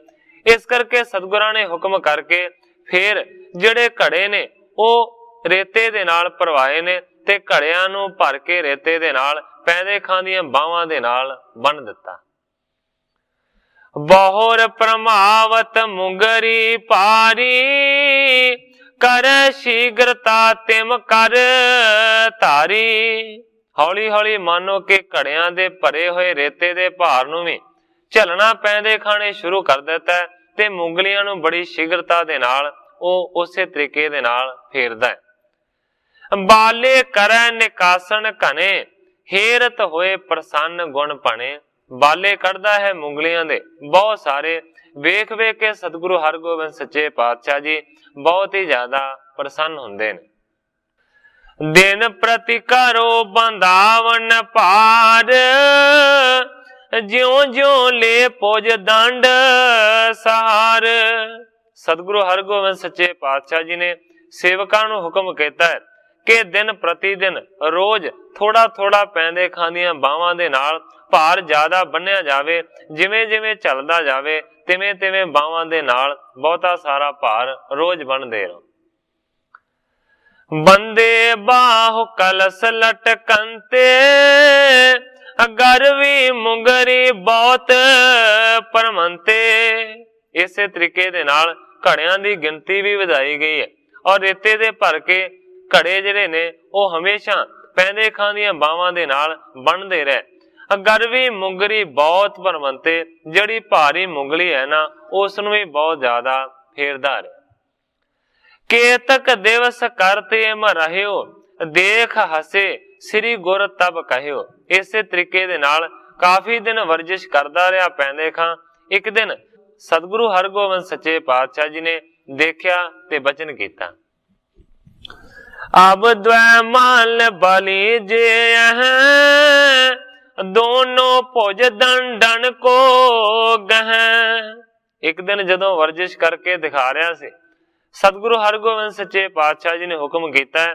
ਇਸ ਕਰਕੇ ਸਤਿਗੁਰਾਂ ਨੇ ਹੁਕਮ ਕਰਕੇ ਫਿਰ ਜਿਹੜੇ ਘੜੇ ਨੇ ਉਹ ਰੇਤੇ ਦੇ ਨਾਲ ਭਰਵਾਏ ਨੇ ਤੇ ਘੜਿਆਂ ਨੂੰ ਭਰ ਕੇ ਰੇਤੇ ਦੇ ਨਾਲ ਪੈਂਦੇ ਖਾਂ ਦੀਆਂ ਬਾਹਾਂ ਦੇ ਨਾਲ ਬੰਨ ਦਿੱਤਾ। ਬਹੁਰ ਪ੍ਰਮਾਵਤ ਮੁੰਗਰੀ ਪਾਰੀ, ਕਰ ਸ਼ੀਗਰਤਾ ਤਿਮ ਕਰ ਧਾਰੀ। ਹੌਲੀ ਹੌਲੀ ਮਾਨੋ ਕਿ ਘੜਿਆਂ ਦੇ ਭਰੇ ਹੋਏ ਰੇਤੇ ਦੇ ਭਾਰ ਨੂੰ ਵੀ ਝੱਲਣਾ ਪੈਂਦੇ ਖਾਣੇ ਸ਼ੁਰੂ ਕਰ ਦਿੱਤਾ ਹੈ ਤੇ ਮੁੰਗਲੀਆਂ ਨੂੰ ਬੜੀ ਸ਼ੀਗਰਤਾ ਦੇ ਨਾਲ ਉਹ ਉਸੇ ਤਰੀਕੇ ਦੇ ਨਾਲ ਫੇਰਦਾ ਹੈ। ਬਾਲੇ ਕਰੈ ਨਿਕਾਸਣ ਘਨੇ, ਹੇਰਤ ਹੋਏ ਪ੍ਰਸੰਨ ਗੁਣ ਭਣੇ। ਬਾਲੇ ਕੱਢਦਾ ਹੈ ਮੁੰਗਲੀਆਂ ਦੇ ਬਹੁਤ ਸਾਰੇ, ਵੇਖ ਵੇਖ ਕੇ ਸਤਿਗੁਰੂ ਹਰਗੋਬਿੰਦ ਸੱਚੇ ਪਾਤਸ਼ਾਹ ਜੀ ਬਹੁਤ ਹੀ ਜ਼ਿਆਦਾ ਪ੍ਰਸੰਨ ਹੁੰਦੇ ਨੇ। ਦਿਨ ਪ੍ਰਤੀ ਕਰੋ ਬੰਦਾਵਨ ਭਾਰ, ਜਿਉਂ ਜਿਉਂ ਲੈ ਪੁਜ ਦੰਡ ਸਹਾਰ। ਸਤਿਗੁਰੂ ਹਰਗੋਬਿੰਦ ਸੱਚੇ ਪਾਤਸ਼ਾਹ ਜੀ ਨੇ ਸੇਵਕਾਂ ਨੂੰ ਹੁਕਮ ਕੀਤਾ ਹੈ ਕਿ ਦਿਨ ਪ੍ਰਤੀ ਦਿਨ ਰੋਜ਼ ਥੋੜਾ ਥੋੜਾ ਪੈਂਦੇ ਖਾਂ ਦੀਆਂ ਬਾਹਾਂ ਦੇ ਨਾਲ ਭਾਰ ਜ਼ਿਆਦਾ ਬੰਨਿਆ ਜਾਵੇ। ਜਿਵੇਂ ਜਿਵੇਂ ਚੱਲਦਾ ਜਾਵੇ ਤਿਵੇਂ ਤਿਵੇਂ ਬਾਹਾਂ ਦੇ ਨਾਲ ਬਹੁਤਾ ਸਾਰਾ ਭਾਰ ਰੋਜ਼ ਬੰਨਦੇ ਰਹੋ। ਬੰਦੇ ਬਾਹੁ ਕਲਸ ਲਟਕੰਤੇ, ਗਰਵੀ ਮੁੰਗਰੀ ਬਹੁਤ ਪਰਮੰਤੇ। ਇਸੇ ਤਰੀਕੇ ਦੇ ਨਾਲ ਘੜਿਆਂ ਦੀ ਗਿਣਤੀ ਵੀ ਵਧਾਈ ਗਈ ਹੈ ਔਰ ਰੇਤੇ ਦੇ ਭਰ ਕੇ ਘੜੇ ਜਿਹੜੇ ਨੇ ਉਹ ਹਮੇਸ਼ਾ ਪੈਂਦੇ ਖਾਂ ਦੀਆਂ ਬਾਹਾਂ ਦੇ ਨਾਲ ਬਣਦੇ ਰਹੇ। ਗਰਵੀ ਮੁੰਗਰੀ ਬਹੁਤ ਪਰਮੰਤੇ, ਜਿਹੜੀ ਭਾਰੀ ਮੁੰਗਲੀ ਹੈ ਨਾ ਉਸ ਨੂੰ ਵੀ ਬਹੁਤ ਜ਼ਿਆਦਾ ਫੇਰਦਾ ਰਿਹਾ। ਕੇਤਕ ਦਿਵਸ ਕਰਤੇ ਮ ਰਹਿਓ, ਦੇਖ ਹਸੇ ਸ੍ਰੀ ਗੁਰ ਤਬ ਕਹਿਓ। ਇਸੇ ਤਰੀਕੇ ਦੇ ਨਾਲ ਕਾਫੀ ਦਿਨ ਵਰਜਿਸ਼ ਕਰਦਾ ਰਿਹਾ ਪੈਂਦੇ ਖਾਂ। ਇੱਕ ਦਿਨ ਸਤਿਗੁਰੂ ਹਰਗੋਬਿੰਦ ਸੱਚੇ ਪਾਤਸ਼ਾਹ ਜੀ ਨੇ देखिया ते बचन कीता। अब द्वै माल बलि जे दोनों भुज दंडन को गह। एक दिन जदों वर्जिश करके दिखा रहा सी, सतगुरु हरगोबिंद सच्चे पातशाह जी ने हुक्म किया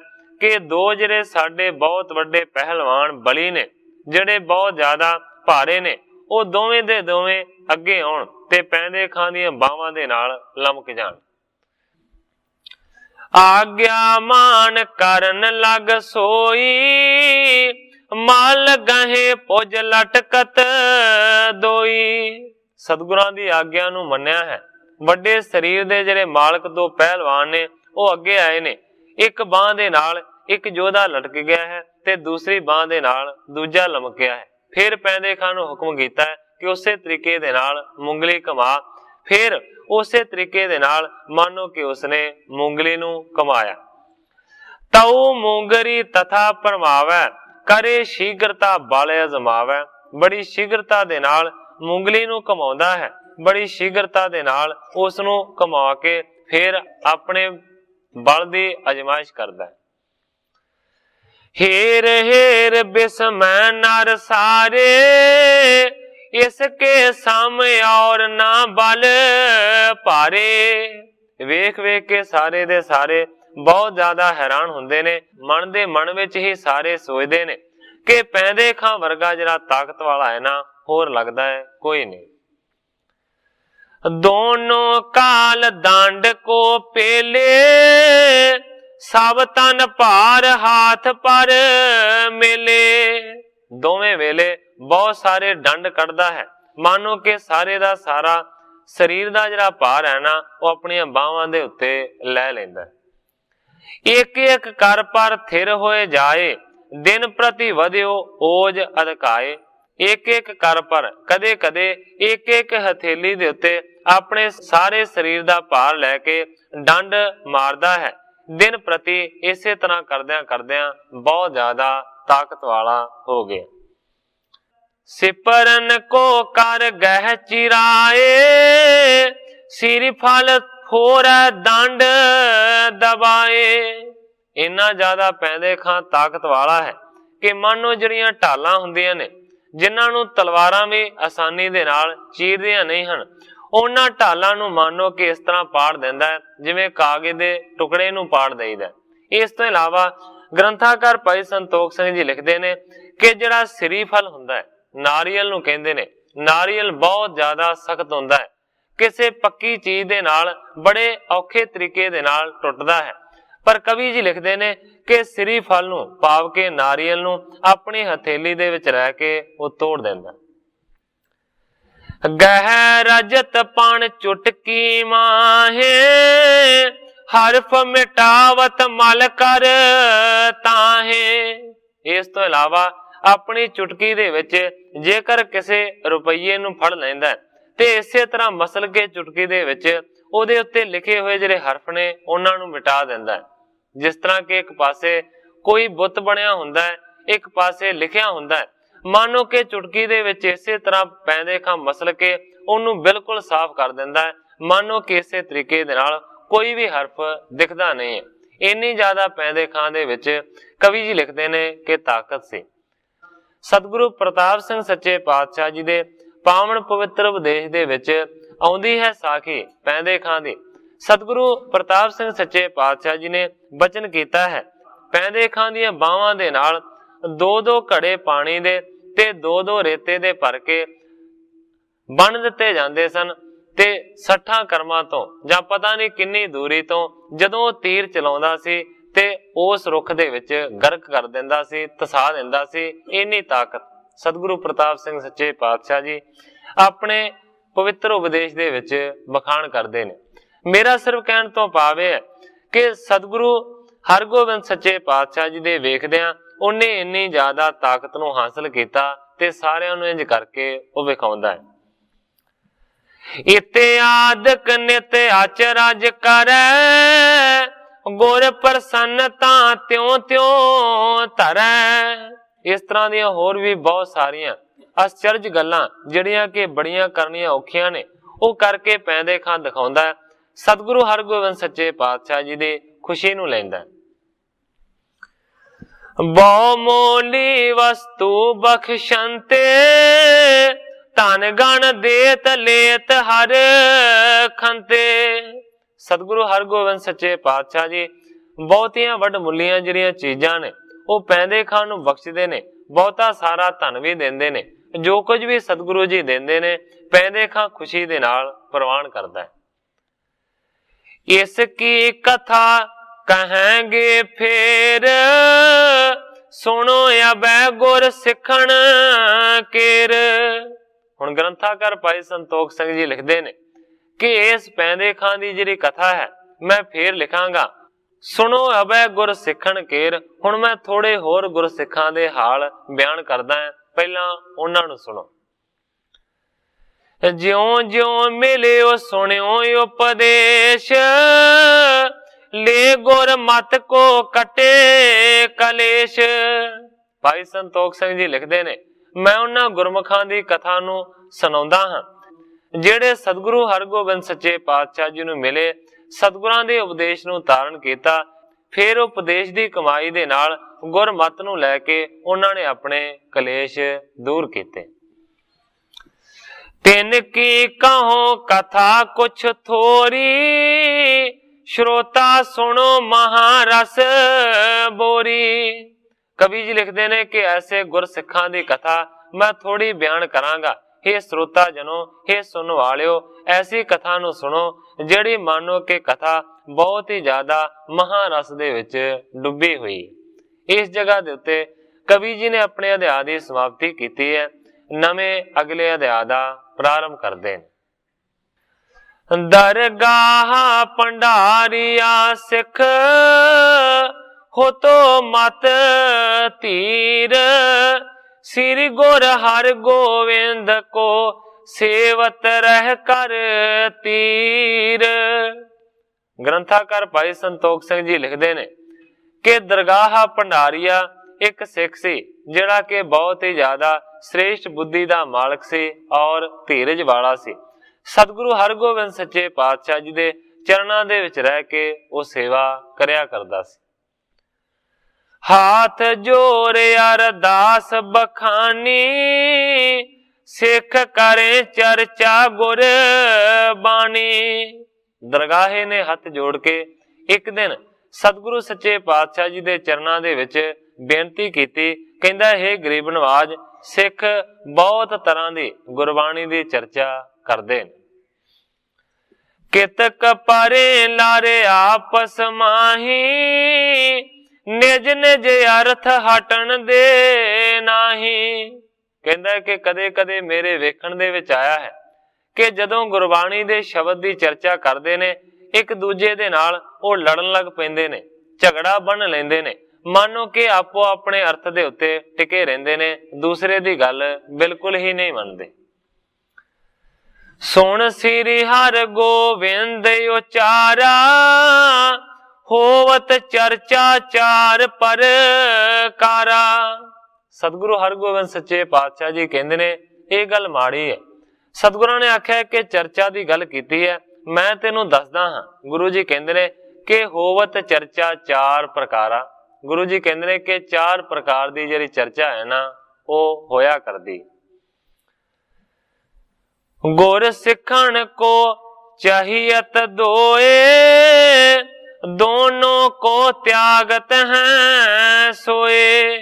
कि दो ਜਿਹੜੇ ਸਾਡੇ बहुत ਵੱਡੇ ਪਹਿਲਵਾਨ बली ने, ਜਿਹੜੇ बहुत ज्यादा भारे ने, ਉਹ ਦੋਵੇਂ ਦੇ ਦੋਵੇਂ ਅੱਗੇ ਆਉਣ ਤੇ ਪੈਂਦੇ ਖਾਂ ਦੀਆਂ ਬਾਹਾਂ ਦੇ ਨਾਲ ਲਮਕ ਜਾਣ। आज्ञा मान करन लग सोई, माल गहे पुज लटकत दोई। सतगुरां दी आज्ञा नूं मन्निया है। ਵੱਡੇ ਸਰੀਰ ਦੇ ਜਿਹੜੇ ਮਾਲਕ ਦੋ ਪਹਿਲਵਾਨ ਨੇ ਉਹ ਅੱਗੇ ਆਏ ਨੇ। ਇੱਕ ਬਾਹ ਦੇ ਨਾਲ ਇੱਕ ਯੋਧਾ ਲਟਕ ਗਿਆ ਹੈ ਤੇ ਦੂਸਰੀ ਬਾਹ ਦੇ ਨਾਲ ਦੂਜਾ ਲਮਕਿਆ ਹੈ। ਫਿਰ ਪੈਂਦੇ ਖਾਂ ਨੂੰ ਹੁਕਮ ਕੀਤਾ ਹੈ ਕਿ ਉਸੇ ਤਰੀਕੇ ਦੇ ਨਾਲ ਮੁੰਗਲੀ ਘੁਮਾ। ਫਿਰ ਉਸੇ ਤਰੀਕੇ ਦੇ ਨਾਲ ਮਾਨੋ ਕਿ ਉਸਨੇ ਮੁੰਗਲੀ ਨੂੰ ਘੁਮਾਇਆ। ਤਉ ਮੁੰਗਰੀ ਤਥਾ ਪਰਮਾਵੈ, ਕਰੇ ਸ਼ੀਘਰਤਾ ਬਲ ਅਜ਼ਮਾਵੈ। ਬੜੀ ਸ਼ੀਘਰਤਾ ਦੇ ਨਾਲ ਮੁੰਗਲੀ ਨੂੰ ਘੁਮਾਉਂਦਾ ਹੈ, ਬੜੀ ਸ਼ੀਘਰਤਾ ਦੇ ਨਾਲ ਉਸ ਨੂੰ ਘੁਮਾ ਕੇ ਫਿਰ ਆਪਣੇ ਬਲ ਦੀ ਅਜਮਾਇਸ਼ ਕਰਦਾ ਹੈ। हेर हेर बिस्मय नर सारे, इसके साम और ना बल भारे। वेख वेख के सारे दे सारे बहुत ज्यादा हैरान हुंदे ने। मन दे मन विच ही सारे सोचदे ने कि पैंदे खां वर्गा जिहड़ा ताकत वाला है ना, होर लगदा है कोई नहीं। दोनों काल दंड को पेले, सब तन भार हाथ पर मेले। दोवें वेले बहुत सारे डंड कढ़दा है, मानो कि सारे दा सारा शरीर दा जिहड़ा भार है ना वो अपनी बाहां दे उत्ते लै लैंदा है। एक एक कर पर थिर होए जाए, दिन प्रति वधियो ओज अधकाए। एक एक कर पर कदे कदे एक एक हथेली दे उत्ते अपने सारे शरीर दा भार लैके डंड मारदा है। दिन प्रति इसे तरह करदियां करदियां बहुत ज्यादा ताकत वाला हो गया। सिपरन को कर गह चिराए, सिर फल फोर दंड दबाए। इन्ना ज्यादा पैंदे खां ताकत वाला है कि मानो जिहड़ियां ढालां हुंदियां ने, जिन्हां नूं तलवारां भी आसानी दे नाल चीरदियां नहीं हन, ਉਹਨਾਂ ਢਾਲਾਂ ਨੂੰ ਮਾਨੋ ਕਿ ਇਸ ਤਰ੍ਹਾਂ ਪਾੜ ਦਿੰਦਾ ਹੈ ਜਿਵੇਂ ਕਾਗਜ਼ ਦੇ ਟੁਕੜੇ ਨੂੰ ਪਾੜ ਦੇਈਦਾ। ਇਸ ਤੋਂ ਇਲਾਵਾ ਗ੍ਰੰਥਾਕਾਰ ਭਾਈ ਸੰਤੋਖ ਸਿੰਘ ਜੀ ਲਿਖਦੇ ਨੇ ਕਿ ਜਿਹੜਾ ਸਿਰੀਫਲ ਹੁੰਦਾ ਹੈ, ਨਾਰੀਅਲ ਨੂੰ ਕਹਿੰਦੇ ਨੇ, ਨਾਰੀਅਲ ਬਹੁਤ ਜ਼ਿਆਦਾ ਸਖਤ ਹੁੰਦਾ ਹੈ, ਕਿਸੇ ਪੱਕੀ ਚੀਜ਼ ਦੇ ਨਾਲ ਬੜੇ ਔਖੇ ਤਰੀਕੇ ਦੇ ਨਾਲ ਟੁੱਟਦਾ ਹੈ। ਪਰ ਕਵੀ ਜੀ ਲਿਖਦੇ ਨੇ ਕਿ ਸਿਰੀਫਲ ਨੂੰ ਭਾਵ ਕੇ ਨਾਰੀਅਲ ਨੂੰ ਆਪਣੀ ਹਥੇਲੀ ਦੇ ਵਿੱਚ ਰਹਿ ਕੇ ਉਹ ਤੋੜ ਦਿੰਦਾ। गह रजत पण चुटकी माहे, हरफ मिटावत मल कर ताहे। इस तो इलावा अपनी चुटकी दे विच जेकर किसे रुपये नूं फड़ लैंदा ते इसे तरह मसल के चुटकी दे विच ओहदे उत्ते लिखे हुए जिहड़े हरफ ने उन्हां नूं मिटा दिंदा है। जिस तरह के एक पासे कोई बुत बनिया हुंदा है, एक पासे लिखिया हुंदा है, मानो कि चुटकी दे विच इसे तरह पैंदे खां मसल के उन्हों बिल्कुल साफ कर दिंदा है, मानो कि इसे तरीके दे नाल कोई भी हरफ दिखदा नहीं है। इन्नी ज्यादा पैंदे खां दे विच कवि जी लिखते ने कि ताकत सी। सतगुरु प्रताप सिंह सच्चे पातशाह जी दे पावन पवित्र उपदेश दे विच आउंदी है साखी पैंदे खां दी। सतगुरु प्रताप सिंह सच्चे पातशाह जी ने बचन कीता है, पैंदे खां दीआं बाहां दे नाल दो दो घड़े पानी दे ते दो दो रेते दे भर के बन दिते जांदे सन ते 60 करमां तो जां पता नहीं किन्नी दूरी तो जदों तीर चलाउंदा सी ते उस रुख दे विच गर्क कर दिंदा सी, तसा दिंदा सी। इन्नी ताकत सतगुरु प्रताप सिंह सच्चे पातशाह जी अपने पवित्र उपदेश दे विच बखान करदे ने। मेरा सिर्फ कहण तो भाव है कि सतगुरु हरगोबिंद सच्चे पातशाह जी दे वेखदिआं ਉਹਨੇ ਇੰਨੀ ਜ਼ਿਆਦਾ ਤਾਕਤ ਨੂੰ ਹਾਸਲ ਕੀਤਾ ਤੇ ਸਾਰਿਆਂ ਨੂੰ ਇੰਜ ਕਰਕੇ ਉਹ ਵਿਖਾਉਂਦਾ ਹੈ। ਇਤਿਆਦਕ ਨਿਤ ਆਚਰਜ ਕਰੈ, ਗੁਰ ਪ੍ਰਸੰਨਤਾ ਤਿਉ ਤਿਉ ਧਰੈ। ਇਸ ਤਰ੍ਹਾਂ ਦੀਆਂ ਹੋਰ ਵੀ ਬਹੁਤ ਸਾਰੀਆਂ ਅਚਰਜ ਗੱਲਾਂ ਜਿਹੜੀਆਂ ਕਿ ਬੜੀਆਂ ਕਰਨੀਆਂ ਔਖੀਆਂ ਨੇ ਉਹ ਕਰਕੇ ਪੈਂਦੇ ਖਾਂ ਦਿਖਾਉਂਦਾ ਹੈ। ਸਤਿਗੁਰੂ ਹਰਗੋਬਿੰਦ ਸੱਚੇ ਪਾਤਸ਼ਾਹ ਜੀ ਦੀ ਖੁਸ਼ੀ ਨੂੰ ਲੈਂਦਾ। ਬਹੁ ਮੋਲੀ ਵਸਤੂ ਬਖਸ਼ੰਤੇ, ਧਨ ਗਣ ਦੇਤ ਲੇਤ ਹਰ ਖੰਤੇ। ਸਤਿਗੁਰੂ ਹਰਗੋਬਿੰਦ ਸੱਚੇ ਪਾਤਸ਼ਾਹ ਜੀ ਬਹੁਤੀਆਂ ਵੱਡਮੁੱਲੀਆਂ ਜਿਹੜੀਆਂ ਚੀਜ਼ਾਂ ਨੇ ਉਹ ਪੈਂਦੇ ਖਾਨ ਨੂੰ ਬਖਸ਼ਦੇ ਨੇ, ਬਹੁਤਾ ਸਾਰਾ ਧਨ ਵੀ ਦਿੰਦੇ ਨੇ। ਜੋ ਕੁਝ ਵੀ ਸਤਿਗੁਰੂ ਜੀ ਦਿੰਦੇ ਨੇ ਪੈਂਦੇ ਖਾਂ ਖੁਸ਼ੀ ਦੇ ਨਾਲ ਪ੍ਰਵਾਨ ਕਰਦਾ ਹੈ। ਇਸ ਕੀ ਕਥਾ ਕਹਾਂਗੇ ਫੇਰ, ਸੁਣੋ ਅਬੈ ਗੁਰ ਸਿੱਖਣ ਕੇਰ। ਹੁਣ ਗ੍ਰੰਥਾਕਾਰ ਭਾਈ ਸੰਤੋਖ ਸਿੰਘ ਜੀ ਲਿਖਦੇ ਨੇ ਕਿ ਇਸ ਪੈਂਦੇ ਖਾਂ ਦੀ ਜਿਹੜੀ ਕਥਾ ਹੈ ਮੈਂ ਫੇਰ ਲਿਖਾਂਗਾ, ਸੁਣੋ ਅਬੈ ਗੁਰ ਸਿੱਖਣ ਕੇਰ। ਹੁਣ ਮੈਂ ਥੋੜੇ ਹੋਰ ਗੁਰਸਿੱਖਾਂ ਦੇ ਹਾਲ ਬਿਆਨ ਕਰਦਾ ਹਾਂ, ਪਹਿਲਾਂ ਉਹਨਾਂ ਨੂੰ ਸੁਣੋ। ਜਿਉਂ ਜਿਉਂ ਮਿਲਿਓ ਸੁਣਿਓ ਉਪਦੇਸ਼, ਲੈ ਗੁਰ ਮਤ ਕੋ ਕਟੇ ਕਲੇਸ਼। ਭਾਈ ਸੰਤੋਖ ਸਿੰਘ ਜੀ ਲਿਖਦੇ ਨੇ, ਮੈਂ ਉਹਨਾਂ ਗੁਰਮੁਖਾਂ ਦੀ ਕਥਾ ਨੂੰ ਸੁਣਾਉਂਦਾ ਹਾਂ ਜਿਹੜੇ ਸਤਿਗੁਰੂ ਹਰਗੋਬਿੰਦ ਸੱਚੇ ਪਾਤਸ਼ਾਹ ਜੀ ਨੂੰ ਮਿਲੇ, ਸਤਿਗੁਰਾਂ ਦੇ ਉਪਦੇਸ਼ ਨੂੰ ਧਾਰਨ ਕੀਤਾ, ਫਿਰ ਉਪਦੇਸ਼ ਦੀ ਕਮਾਈ ਦੇ ਨਾਲ ਗੁਰਮਤ ਨੂੰ ਲੈ ਕੇ ਉਹਨਾਂ ਨੇ ਆਪਣੇ ਕਲੇਸ਼ ਦੂਰ ਕੀਤੇ। ਤਿੰਨ ਕੀ ਕਹੋ ਕਥਾ ਕੁਛ ਥੋਰੀ, ਸ਼ਰੋਤਾ ਸੁਣੋ ਮਹਾਰਸ ਬੋਰੀ। ਕਵੀ ਜੀ ਲਿਖਦੇ ਨੇ ਕਿ ਐਸੇ ਗੁਰਸਿੱਖਾਂ ਦੀ ਕਥਾ ਮੈਂ ਥੋੜੀ ਬਿਆਨ ਕਰਾਂਗਾ। हे ਸਰੋਤਾ ਜਨੋ, हे ਸੁਣਨ ਵਾਲਿਓ, ਐਸੀ ਕਥਾ ਨੂੰ ਸੁਣੋ ਜਿਹੜੀ ਮੰਨੋ ਕਿ ਕਥਾ ਬਹੁਤ ਹੀ ਜ਼ਿਆਦਾ ਮਹਾਰਸ ਦੇ ਵਿੱਚ ਡੁੱਬੀ ਹੋਈ। ਇਸ ਜਗ੍ਹਾ ਦੇ ਉੱਤੇ ਕਵੀ ਜੀ ਨੇ ਆਪਣੇ ਅਧਿਆਇ ਦੀ ਸਮਾਪਤੀ ਕੀਤੀ ਹੈ, ਨਵੇਂ ਅਗਲੇ ਅਧਿਆਇ ਦਾ ਪ੍ਰਾਰੰਭ ਕਰਦੇ ਨੇ। ਦਰਗਾਹ ਭੰਡਾਰੀਆ ਸਿੱਖ, ਹੋਤੋ ਮਤ ਧੀਰ, ਸ੍ਰੀ ਗੁਰ ਹਰ ਗੋਬਿੰਦ ਕੋ ਸੇਵਤ ਰਹਿ ਕਰ ਤੀਰ। ਗ੍ਰੰਥਾਕਾਰ ਭਾਈ ਸੰਤੋਖ ਸਿੰਘ ਜੀ ਲਿਖਦੇ ਨੇ ਕਿ ਦਰਗਾਹ ਭੰਡਾਰੀਆ ਇੱਕ ਸਿੱਖ ਸੀ ਜਿਹੜਾ ਕਿ ਬਹੁਤ ਹੀ ਜ਼ਿਆਦਾ ਸ੍ਰੇਸ਼ਟ ਬੁੱਧੀ ਦਾ ਮਾਲਕ ਸੀ ਔਰ ਧੀਰਜ ਵਾਲਾ ਸੀ। ਸਤਿਗੁਰੂ ਹਰਗੋਬਿੰਦ ਸੱਚੇ ਪਾਤਸ਼ਾਹ ਜੀ ਦੇ ਚਰਨਾਂ ਦੇ ਵਿੱਚ ਰਹਿ ਕੇ ਉਹ ਸੇਵਾ ਕਰਿਆ ਕਰਦਾ ਸੀ। ਹਾਥ ਜੋੜ ਅਰਦਾਸ ਬਖਾਨੀ, ਸਿੱਖ ਕਰੇ ਚਰਚਾ ਗੁਰ ਬਾਣੀ। ਦਰਗਾਹੇ ਨੇ ਹੱਥ ਜੋੜ ਕੇ ਇੱਕ ਦਿਨ ਸਤਿਗੁਰੂ ਸੱਚੇ ਪਾਤਸ਼ਾਹ ਜੀ ਦੇ ਚਰਨਾਂ ਦੇ ਵਿੱਚ ਬੇਨਤੀ ਕੀਤੀ, ਕਹਿੰਦਾ ਇਹ ਗਰੀਬ ਨਵਾਜ ਸਿੱਖ ਬਹੁਤ ਤਰ੍ਹਾਂ ਦੀ ਗੁਰਬਾਣੀ ਦੀ ਚਰਚਾ ਕਰਦੇ ਨੇ। ਕਿਤਕ ਪਰੇ ਲਾਰੇ ਆਪਸ ਮਾਹੀ, ਨਿਜ ਨਿਜ ਅਰਥ ਹਟਣ ਦੇ ਨਾਹੀ। ਕਹਿੰਦਾ ਕਿ ਕਦੇ ਕਦੇ ਮੇਰੇ ਵੇਖਣ ਦੇ ਵਿੱਚ ਆਇਆ ਹੈ ਕਿ ਜਦੋਂ ਗੁਰਬਾਣੀ ਦੇ ਸ਼ਬਦ ਦੀ ਚਰਚਾ ਕਰਦੇ ਨੇ ਇੱਕ ਦੂਜੇ ਦੇ ਨਾਲ ਉਹ ਲੜਨ ਲੱਗ ਪੈਂਦੇ ਨੇ, ਝਗੜਾ ਬੰਨ ਲੈਂਦੇ ਨੇ, ਮਾਨੋ ਕਿ ਆਪੋ ਆਪਣੇ ਅਰਥ ਦੇ ਉੱਤੇ ਟਿਕੇ ਰਹਿੰਦੇ ਨੇ, ਦੂਸਰੇ ਦੀ ਗੱਲ ਬਿਲਕੁਲ ਹੀ ਨਹੀਂ ਮੰਨਦੇ। ਸੁਣ ਸ੍ਰੀ ਹਰਿ ਗੋਬਿੰਦ ਉਚਾਰਾ, ਹੋਵਤ ਚਰਚਾ ਚਾਰ ਪ੍ਰਕਾਰਾ। ਸਤਿਗੁਰੂ ਹਰਗੋਬਿੰਦ ਸੱਚੇ ਪਾਤਸ਼ਾਹ ਜੀ ਕਹਿੰਦੇ ਨੇ ਇਹ ਗੱਲ ਮਾੜੀ ਹੈ। ਸਤਿਗੁਰਾਂ ਨੇ ਆਖਿਆ ਕਿ ਚਰਚਾ ਦੀ ਗੱਲ ਕੀਤੀ ਹੈ, ਮੈਂ ਤੈਨੂੰ ਦੱਸਦਾ ਹਾਂ। ਗੁਰੂ ਜੀ ਕਹਿੰਦੇ ਨੇ ਕਿ ਹੋਵਤ ਚਰਚਾ ਚਾਰ ਪ੍ਰਕਾਰਾ। ਗੁਰੂ ਜੀ ਕਹਿੰਦੇ ਨੇ ਕਿ ਚਾਰ ਪ੍ਰਕਾਰ ਦੀ ਜਿਹੜੀ ਚਰਚਾ ਹੈ ਨਾ ਉਹ ਹੋਇਆ ਕਰਦੀ। ਗੁਰ ਸਿੱਖਣ ਕੋ ਚਾਹੀਅਤ ਦੋਏ, ਦੋਨੋਂ ਕੋ ਤਿਆਗਤ ਹੈ ਸੋਏ।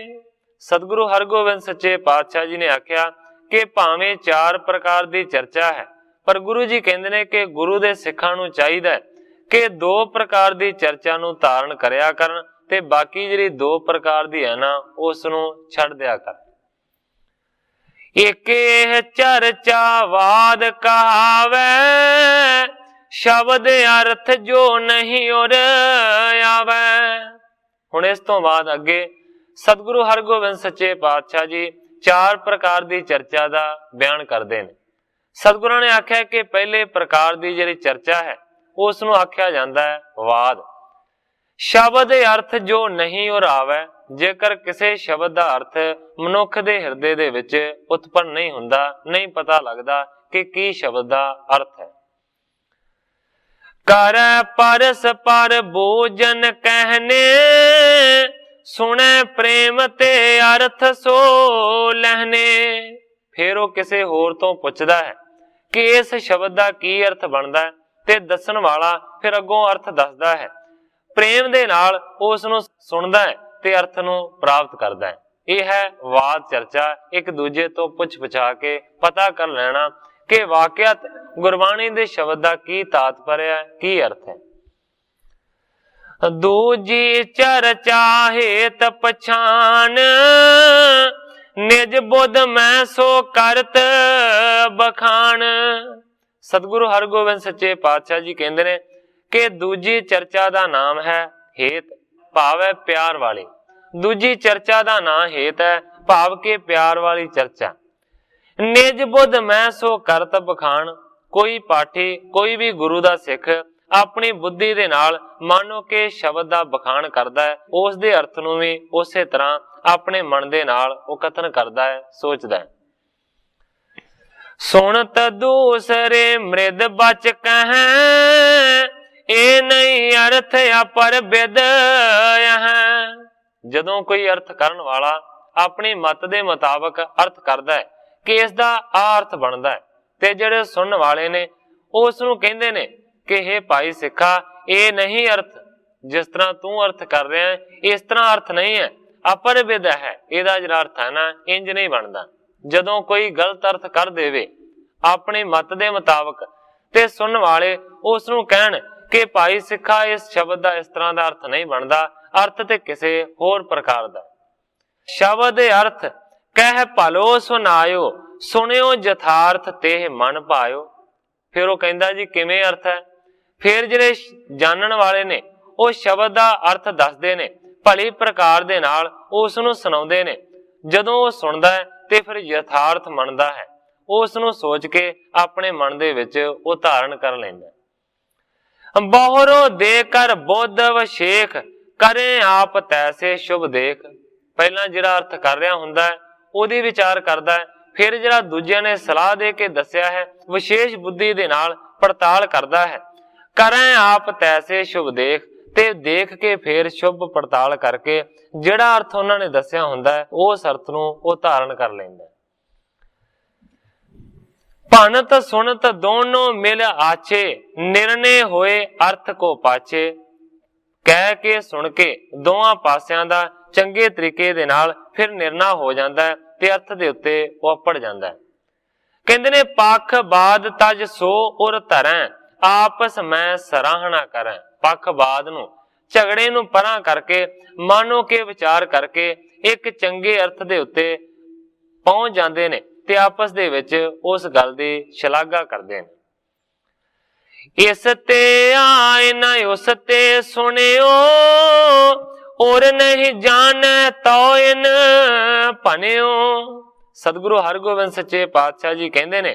ਸਤਿਗੁਰੂ ਹਰਗੋਬਿੰਦ ਸੱਚੇ ਪਾਤਸ਼ਾਹ ਜੀ ਨੇ ਆਖਿਆ ਕਿ ਭਾਵੇਂ ਚਾਰ ਪ੍ਰਕਾਰ ਦੀ ਚਰਚਾ ਹੈ, ਪਰ ਗੁਰੂ ਜੀ ਕਹਿੰਦੇ ਨੇ ਕਿ ਗੁਰੂ ਦੇ ਸਿੱਖਾਂ ਨੂੰ ਚਾਹੀਦਾ ਕਿ ਦੋ ਪ੍ਰਕਾਰ ਦੀ ਚਰਚਾ ਨੂੰ ਧਾਰਨ ਕਰਿਆ ਕਰਨ ਤੇ ਬਾਕੀ ਜਿਹੜੀ ਦੋ ਪ੍ਰਕਾਰ ਦੀ ਹੈ ਨਾ ਉਸ ਨੂੰ ਛੱਡ ਦਿਆ ਕਰ। ਇੱਕ ਇਹ ਚਰਚਾ ਵਾਦ ਕਹਾਵੇ, ਸ਼ਬਦ ਅਰਥ ਜੋ ਨਹੀਂ ਉਰ ਆਵੇ। ਹੁਣ ਇਸ ਤੋਂ ਬਾਅਦ ਅੱਗੇ ਸਤਿਗੁਰੂ ਹਰਗੋਬਿੰਦ ਸੱਚੇ ਪਾਤਸ਼ਾਹ ਜੀ ਚਾਰ ਪ੍ਰਕਾਰ ਦੀ ਚਰਚਾ ਦਾ ਬਿਆਨ ਕਰਦੇ ਨੇ। ਸਤਿਗੁਰਾਂ ਨੇ ਆਖਿਆ ਕਿ ਪਹਿਲੇ ਪ੍ਰਕਾਰ ਦੀ ਜਿਹੜੀ ਚਰਚਾ ਹੈ ਉਸ ਨੂੰ ਆਖਿਆ ਜਾਂਦਾ ਹੈ ਵਾਦ। ਸ਼ਬਦ ਅਰਥ ਜੋ ਨਹੀਂ ਉਰ ਆਵੇ, ਜੇਕਰ ਕਿਸੇ ਸ਼ਬਦ ਦਾ ਅਰਥ ਮਨੁੱਖ ਦੇ ਹਿਰਦੇ ਦੇ ਵਿੱਚ ਉਤਪੰਨ ਨਹੀਂ ਹੁੰਦਾ, ਨਹੀਂ ਪਤਾ ਲੱਗਦਾ ਕਿ ਕੀ ਸ਼ਬਦ ਦਾ ਅਰਥ ਹੈ। ਕਰ ਪਰਸ ਪਰ ਬੂਜਨ ਕਹਿਨੇ, ਸੁਣੇ ਪ੍ਰੇਮ ਤੇ ਅਰਥ ਸੋ ਲਹਿਨੇ। ਫਿਰ ਉਹ ਕਿਸੇ ਹੋਰ ਤੋਂ ਪੁੱਛਦਾ ਹੈ ਕਿ ਇਸ ਸ਼ਬਦ ਦਾ ਕੀ ਅਰਥ ਬਣਦਾ ਹੈ, ਤੇ ਦੱਸਣ ਵਾਲਾ ਫਿਰ ਅੱਗੋਂ ਅਰਥ ਦੱਸਦਾ ਹੈ। ਪ੍ਰੇਮ ਦੇ ਨਾਲ ਉਸ ਨੂੰ ਸੁਣਦਾ ਹੈ ਤੇ ਅਰਥ ਨੂੰ ਪ੍ਰਾਪਤ ਕਰਦਾ ਹੈ। ਇਹ ਹੈ ਵਾਦ ਚਰਚਾ, ਇੱਕ ਦੂਜੇ ਤੋਂ ਪੁੱਛ ਪੁਛਾ ਕੇ ਪਤਾ ਕਰ ਲੈਣਾ ਕਿ ਵਾਕਿਆਤ ਗੁਰਬਾਣੀ ਦੇ ਸ਼ਬਦ ਦਾ ਕੀ ਤਾਤਪਰਯ ਹੈ, ਕੀ ਅਰਥ ਹੈ। ਦੂਜੀ ਚਰਚਾ ਹੇਤ ਪਛਾਨ, ਨਿਜ ਬੁੱਧ ਮੈਂ ਸੋ ਕਰਤ ਬਖਾਨ। ਸਤਿਗੁਰੂ ਹਰਗੋਬਿੰਦ ਸੱਚੇ ਪਾਤਸ਼ਾਹ ਜੀ ਕਹਿੰਦੇ ਨੇ ਕਿ ਦੂਜੀ ਚਰਚਾ ਦਾ ਨਾਮ ਹੈ ਹੇਤ, ਭਾਵ ਹੈ ਪਿਆਰ ਵਾਲੀ। ਦੂਜੀ ਚਰਚਾ ਦਾ ਨਾਮ ਹੇਤ ਹੈ, ਭਾਵ ਕਿ ਪਿਆਰ ਵਾਲੀ ਚਰਚਾ। ਨਿਜ ਬੁੱਧ ਮੈਂ ਸੋ ਕਰਤ ਬਖਾਨ। ਕੋਈ ਪਾਠੀ, ਕੋਈ ਵੀ ਗੁਰੂ ਦਾ ਸਿੱਖ ਆਪਣੀ ਬੁੱਧੀ ਦੇ ਨਾਲ ਮਾਨੋ ਕਿ ਸ਼ਬਦ ਦਾ ਬਖਾਨ ਕਰਦਾ ਹੈ, ਉਸ ਦੇ ਅਰਥ ਨੂੰ ਵੀ ਉਸੇ ਤਰ੍ਹਾਂ ਆਪਣੇ ਮਨ ਦੇ ਨਾਲ ਉਹ ਕਥਨ ਕਰਦਾ ਹੈ, ਸੋਚਦਾ ਹੈ। ਸੁਣਤ ਦੂਸਰੇ ਮ੍ਰਿਦ ਬਚ ਕਹੈ, ਇਹ ਨਹੀਂ ਅਰਥ ਅਪਰ ਬਿਦ ਹੈ। ਜਦੋਂ ਕੋਈ ਅਰਥ ਕਰਨ ਵਾਲਾ ਆਪਣੀ ਮਤ ਦੇ ਮੁਤਾਬਕ ਅਰਥ ਕਰਦਾ ਹੈ ਕਿ ਇਸ ਦਾ ਆ ਅਰਥ ਬਣਦਾ ਹੈ, ਤੇ ਜਿਹੜੇ ਸੁਣਨ ਵਾਲੇ ਨੇ ਉਸ ਨੂੰ ਕਹਿੰਦੇ ਨੇ ਕਿ ਇਹ ਭਾਈ ਸਿੱਖਾ, ਇਹ ਨਹੀਂ ਅਰਥ ਜਿਸ ਤਰ੍ਹਾਂ ਤੂੰ ਅਰਥ ਕਰ ਰਿਹਾ ਹੈ, ਇਸ ਤਰ੍ਹਾਂ ਅਰਥ ਨਹੀਂ ਹੈ, ਅਪਰ ਬਿਦ ਹੈ। ਇਹਦਾ ਜਿਹੜਾ ਅਰਥ ਹੈ ਨਾ, ਇੰਜ ਨਹੀਂ ਬਣਦਾ। ਜਦੋਂ ਕੋਈ ਗਲਤ ਅਰਥ ਕਰ ਦੇਵੇ ਆਪਣੀ ਮਤ ਦੇ ਮੁਤਾਬਕ, ਤੇ ਸੁਣਨ ਵਾਲੇ ਉਸ ਨੂੰ ਕਹਿਣ ਕਿ ਭਾਈ ਸਿੱਖਾ, ਇਸ ਸ਼ਬਦ ਦਾ ਇਸ ਤਰ੍ਹਾਂ ਦਾ ਅਰਥ ਨਹੀਂ ਬਣਦਾ, ਅਰਥ ਤੇ ਕਿਸੇ ਹੋਰ ਪ੍ਰਕਾਰ ਦਾ। ਸ਼ਬਦ ਦੇ ਅਰਥ ਕਹਿ ਭਲੋ ਸੁਨਾਇਓ, ਸੁਣਿਓ ਜਥਾਰਥ ਤੇ ਮਨ ਪਾਇਓ। ਫਿਰ ਉਹ ਕਹਿੰਦਾ ਜੀ ਕਿਵੇਂ ਅਰਥ ਹੈ। ਫਿਰ ਜਿਹੜੇ ਜਾਣਨ ਵਾਲੇ ਨੇ ਉਹ ਸ਼ਬਦ ਦਾ ਅਰਥ ਦੱਸਦੇ ਨੇ, ਭਲੀ ਪ੍ਰਕਾਰ ਦੇ ਨਾਲ ਉਸ ਨੂੰ ਸੁਣਾਉਂਦੇ ਨੇ। ਜਦੋਂ ਉਹ ਸੁਣਦਾ ਹੈ ਤੇ ਫਿਰ ਯਥਾਰਥ ਮੰਨਦਾ ਹੈ, ਉਸ ਨੂੰ ਸੋਚ ਕੇ ਆਪਣੇ ਮਨ ਦੇ ਵਿੱਚ ਉਹ ਧਾਰਨ ਕਰ ਲੈਂਦਾ। ਬਹੁਰੋ ਦੇ ਕਰ ਬੁੱਧ ਵਸ਼ੇਖ, ਕਰੇ ਆਪ ਤੈਸੇ ਸ਼ੁਭ ਦੇਖ। ਪਹਿਲਾਂ ਜਿਹੜਾ ਅਰਥ ਕਰ ਰਿਹਾ ਹੁੰਦਾ ਹੈ ਉਹਦੀ ਵਿਚਾਰ ਕਰਦਾ ਹੈ, ਫਿਰ ਜਿਹੜਾ ਦੂਜਿਆਂ ਨੇ ਸਲਾਹ ਦੇ ਕੇ ਦੱਸਿਆ ਹੈ ਵਿਸ਼ੇਸ਼ ਬੁੱਧੀ ਦੇ ਨਾਲ ਪੜਤਾਲ ਕਰਦਾ ਹੈ। ਕਰੇ ਆਪ ਤੈਸੇ ਸ਼ੁਭ ਦੇਖ, ਤੇ ਦੇਖ ਕੇ ਫਿਰ ਸ਼ੁਭ ਪੜਤਾਲ ਕਰਕੇ ਜਿਹੜਾ ਅਰਥ ਉਹਨਾਂ ਨੇ ਦੱਸਿਆ ਹੁੰਦਾ ਹੈ ਉਸ ਅਰਥ ਨੂੰ ਉਹ ਧਾਰਨ ਕਰ ਲੈਂਦਾ। ਭਨਤ ਸੁਣਤ ਦੋਨੋਂ ਮਿਲ ਆਛੇ, ਨਿਰਣੇ ਹੋਏ ਅਰਥ ਕੋ ਪਾਛੇ। ਕਹਿ ਕੇ ਸੁਣ ਕੇ ਦੋਵਾਂ ਪਾਸਿਆਂ ਦਾ ਚੰਗੇ ਤਰੀਕੇ ਦੇ ਨਾਲ ਫਿਰ ਨਿਰਣਾ ਹੋ ਜਾਂਦਾ ਹੈ ਤੇ ਅਰਥ ਦੇ ਉੱਤੇ ਉਹ ਅਪੜ ਜਾਂਦਾ ਹੈ। ਕਹਿੰਦੇ ਨੇ ਪੱਖ ਬਾਦ ਤਜ ਸੋ ਉਰ ਧਰੈ, ਆਪਸ ਮੈਂ ਸਰਾਹਣਾ ਕਰੈ। ਪੱਖਵਾਦ ਨੂੰ, ਝਗੜੇ ਨੂੰ ਪਰਾਂ ਕਰਕੇ, ਮਾਨੋ ਕੇ ਵਿਚਾਰ ਕਰਕੇ ਇੱਕ ਚੰਗੇ ਅਰਥ ਦੇ ਉੱਤੇ ਪਹੁੰਚ ਜਾਂਦੇ ਨੇ ਤੇ ਆਪਸ ਦੇ ਵਿੱਚ ਉਸ ਗੱਲ ਦੀ ਸ਼ਲਾਘਾ ਕਰਦੇ ਨੇ। ਇਸ ਤੇ ਆਏ ਨਾ ਉਸ ਤੇ ਸੁਣਿਓ, ਔਰ ਨਹੀਂ ਜਾਣੈ ਤੋ ਇਨ ਭਨਿਓ। ਸਤਿਗੁਰੂ ਹਰਗੋਬਿੰਦ ਸੱਚੇ ਪਾਤਸ਼ਾਹ ਜੀ ਕਹਿੰਦੇ ਨੇ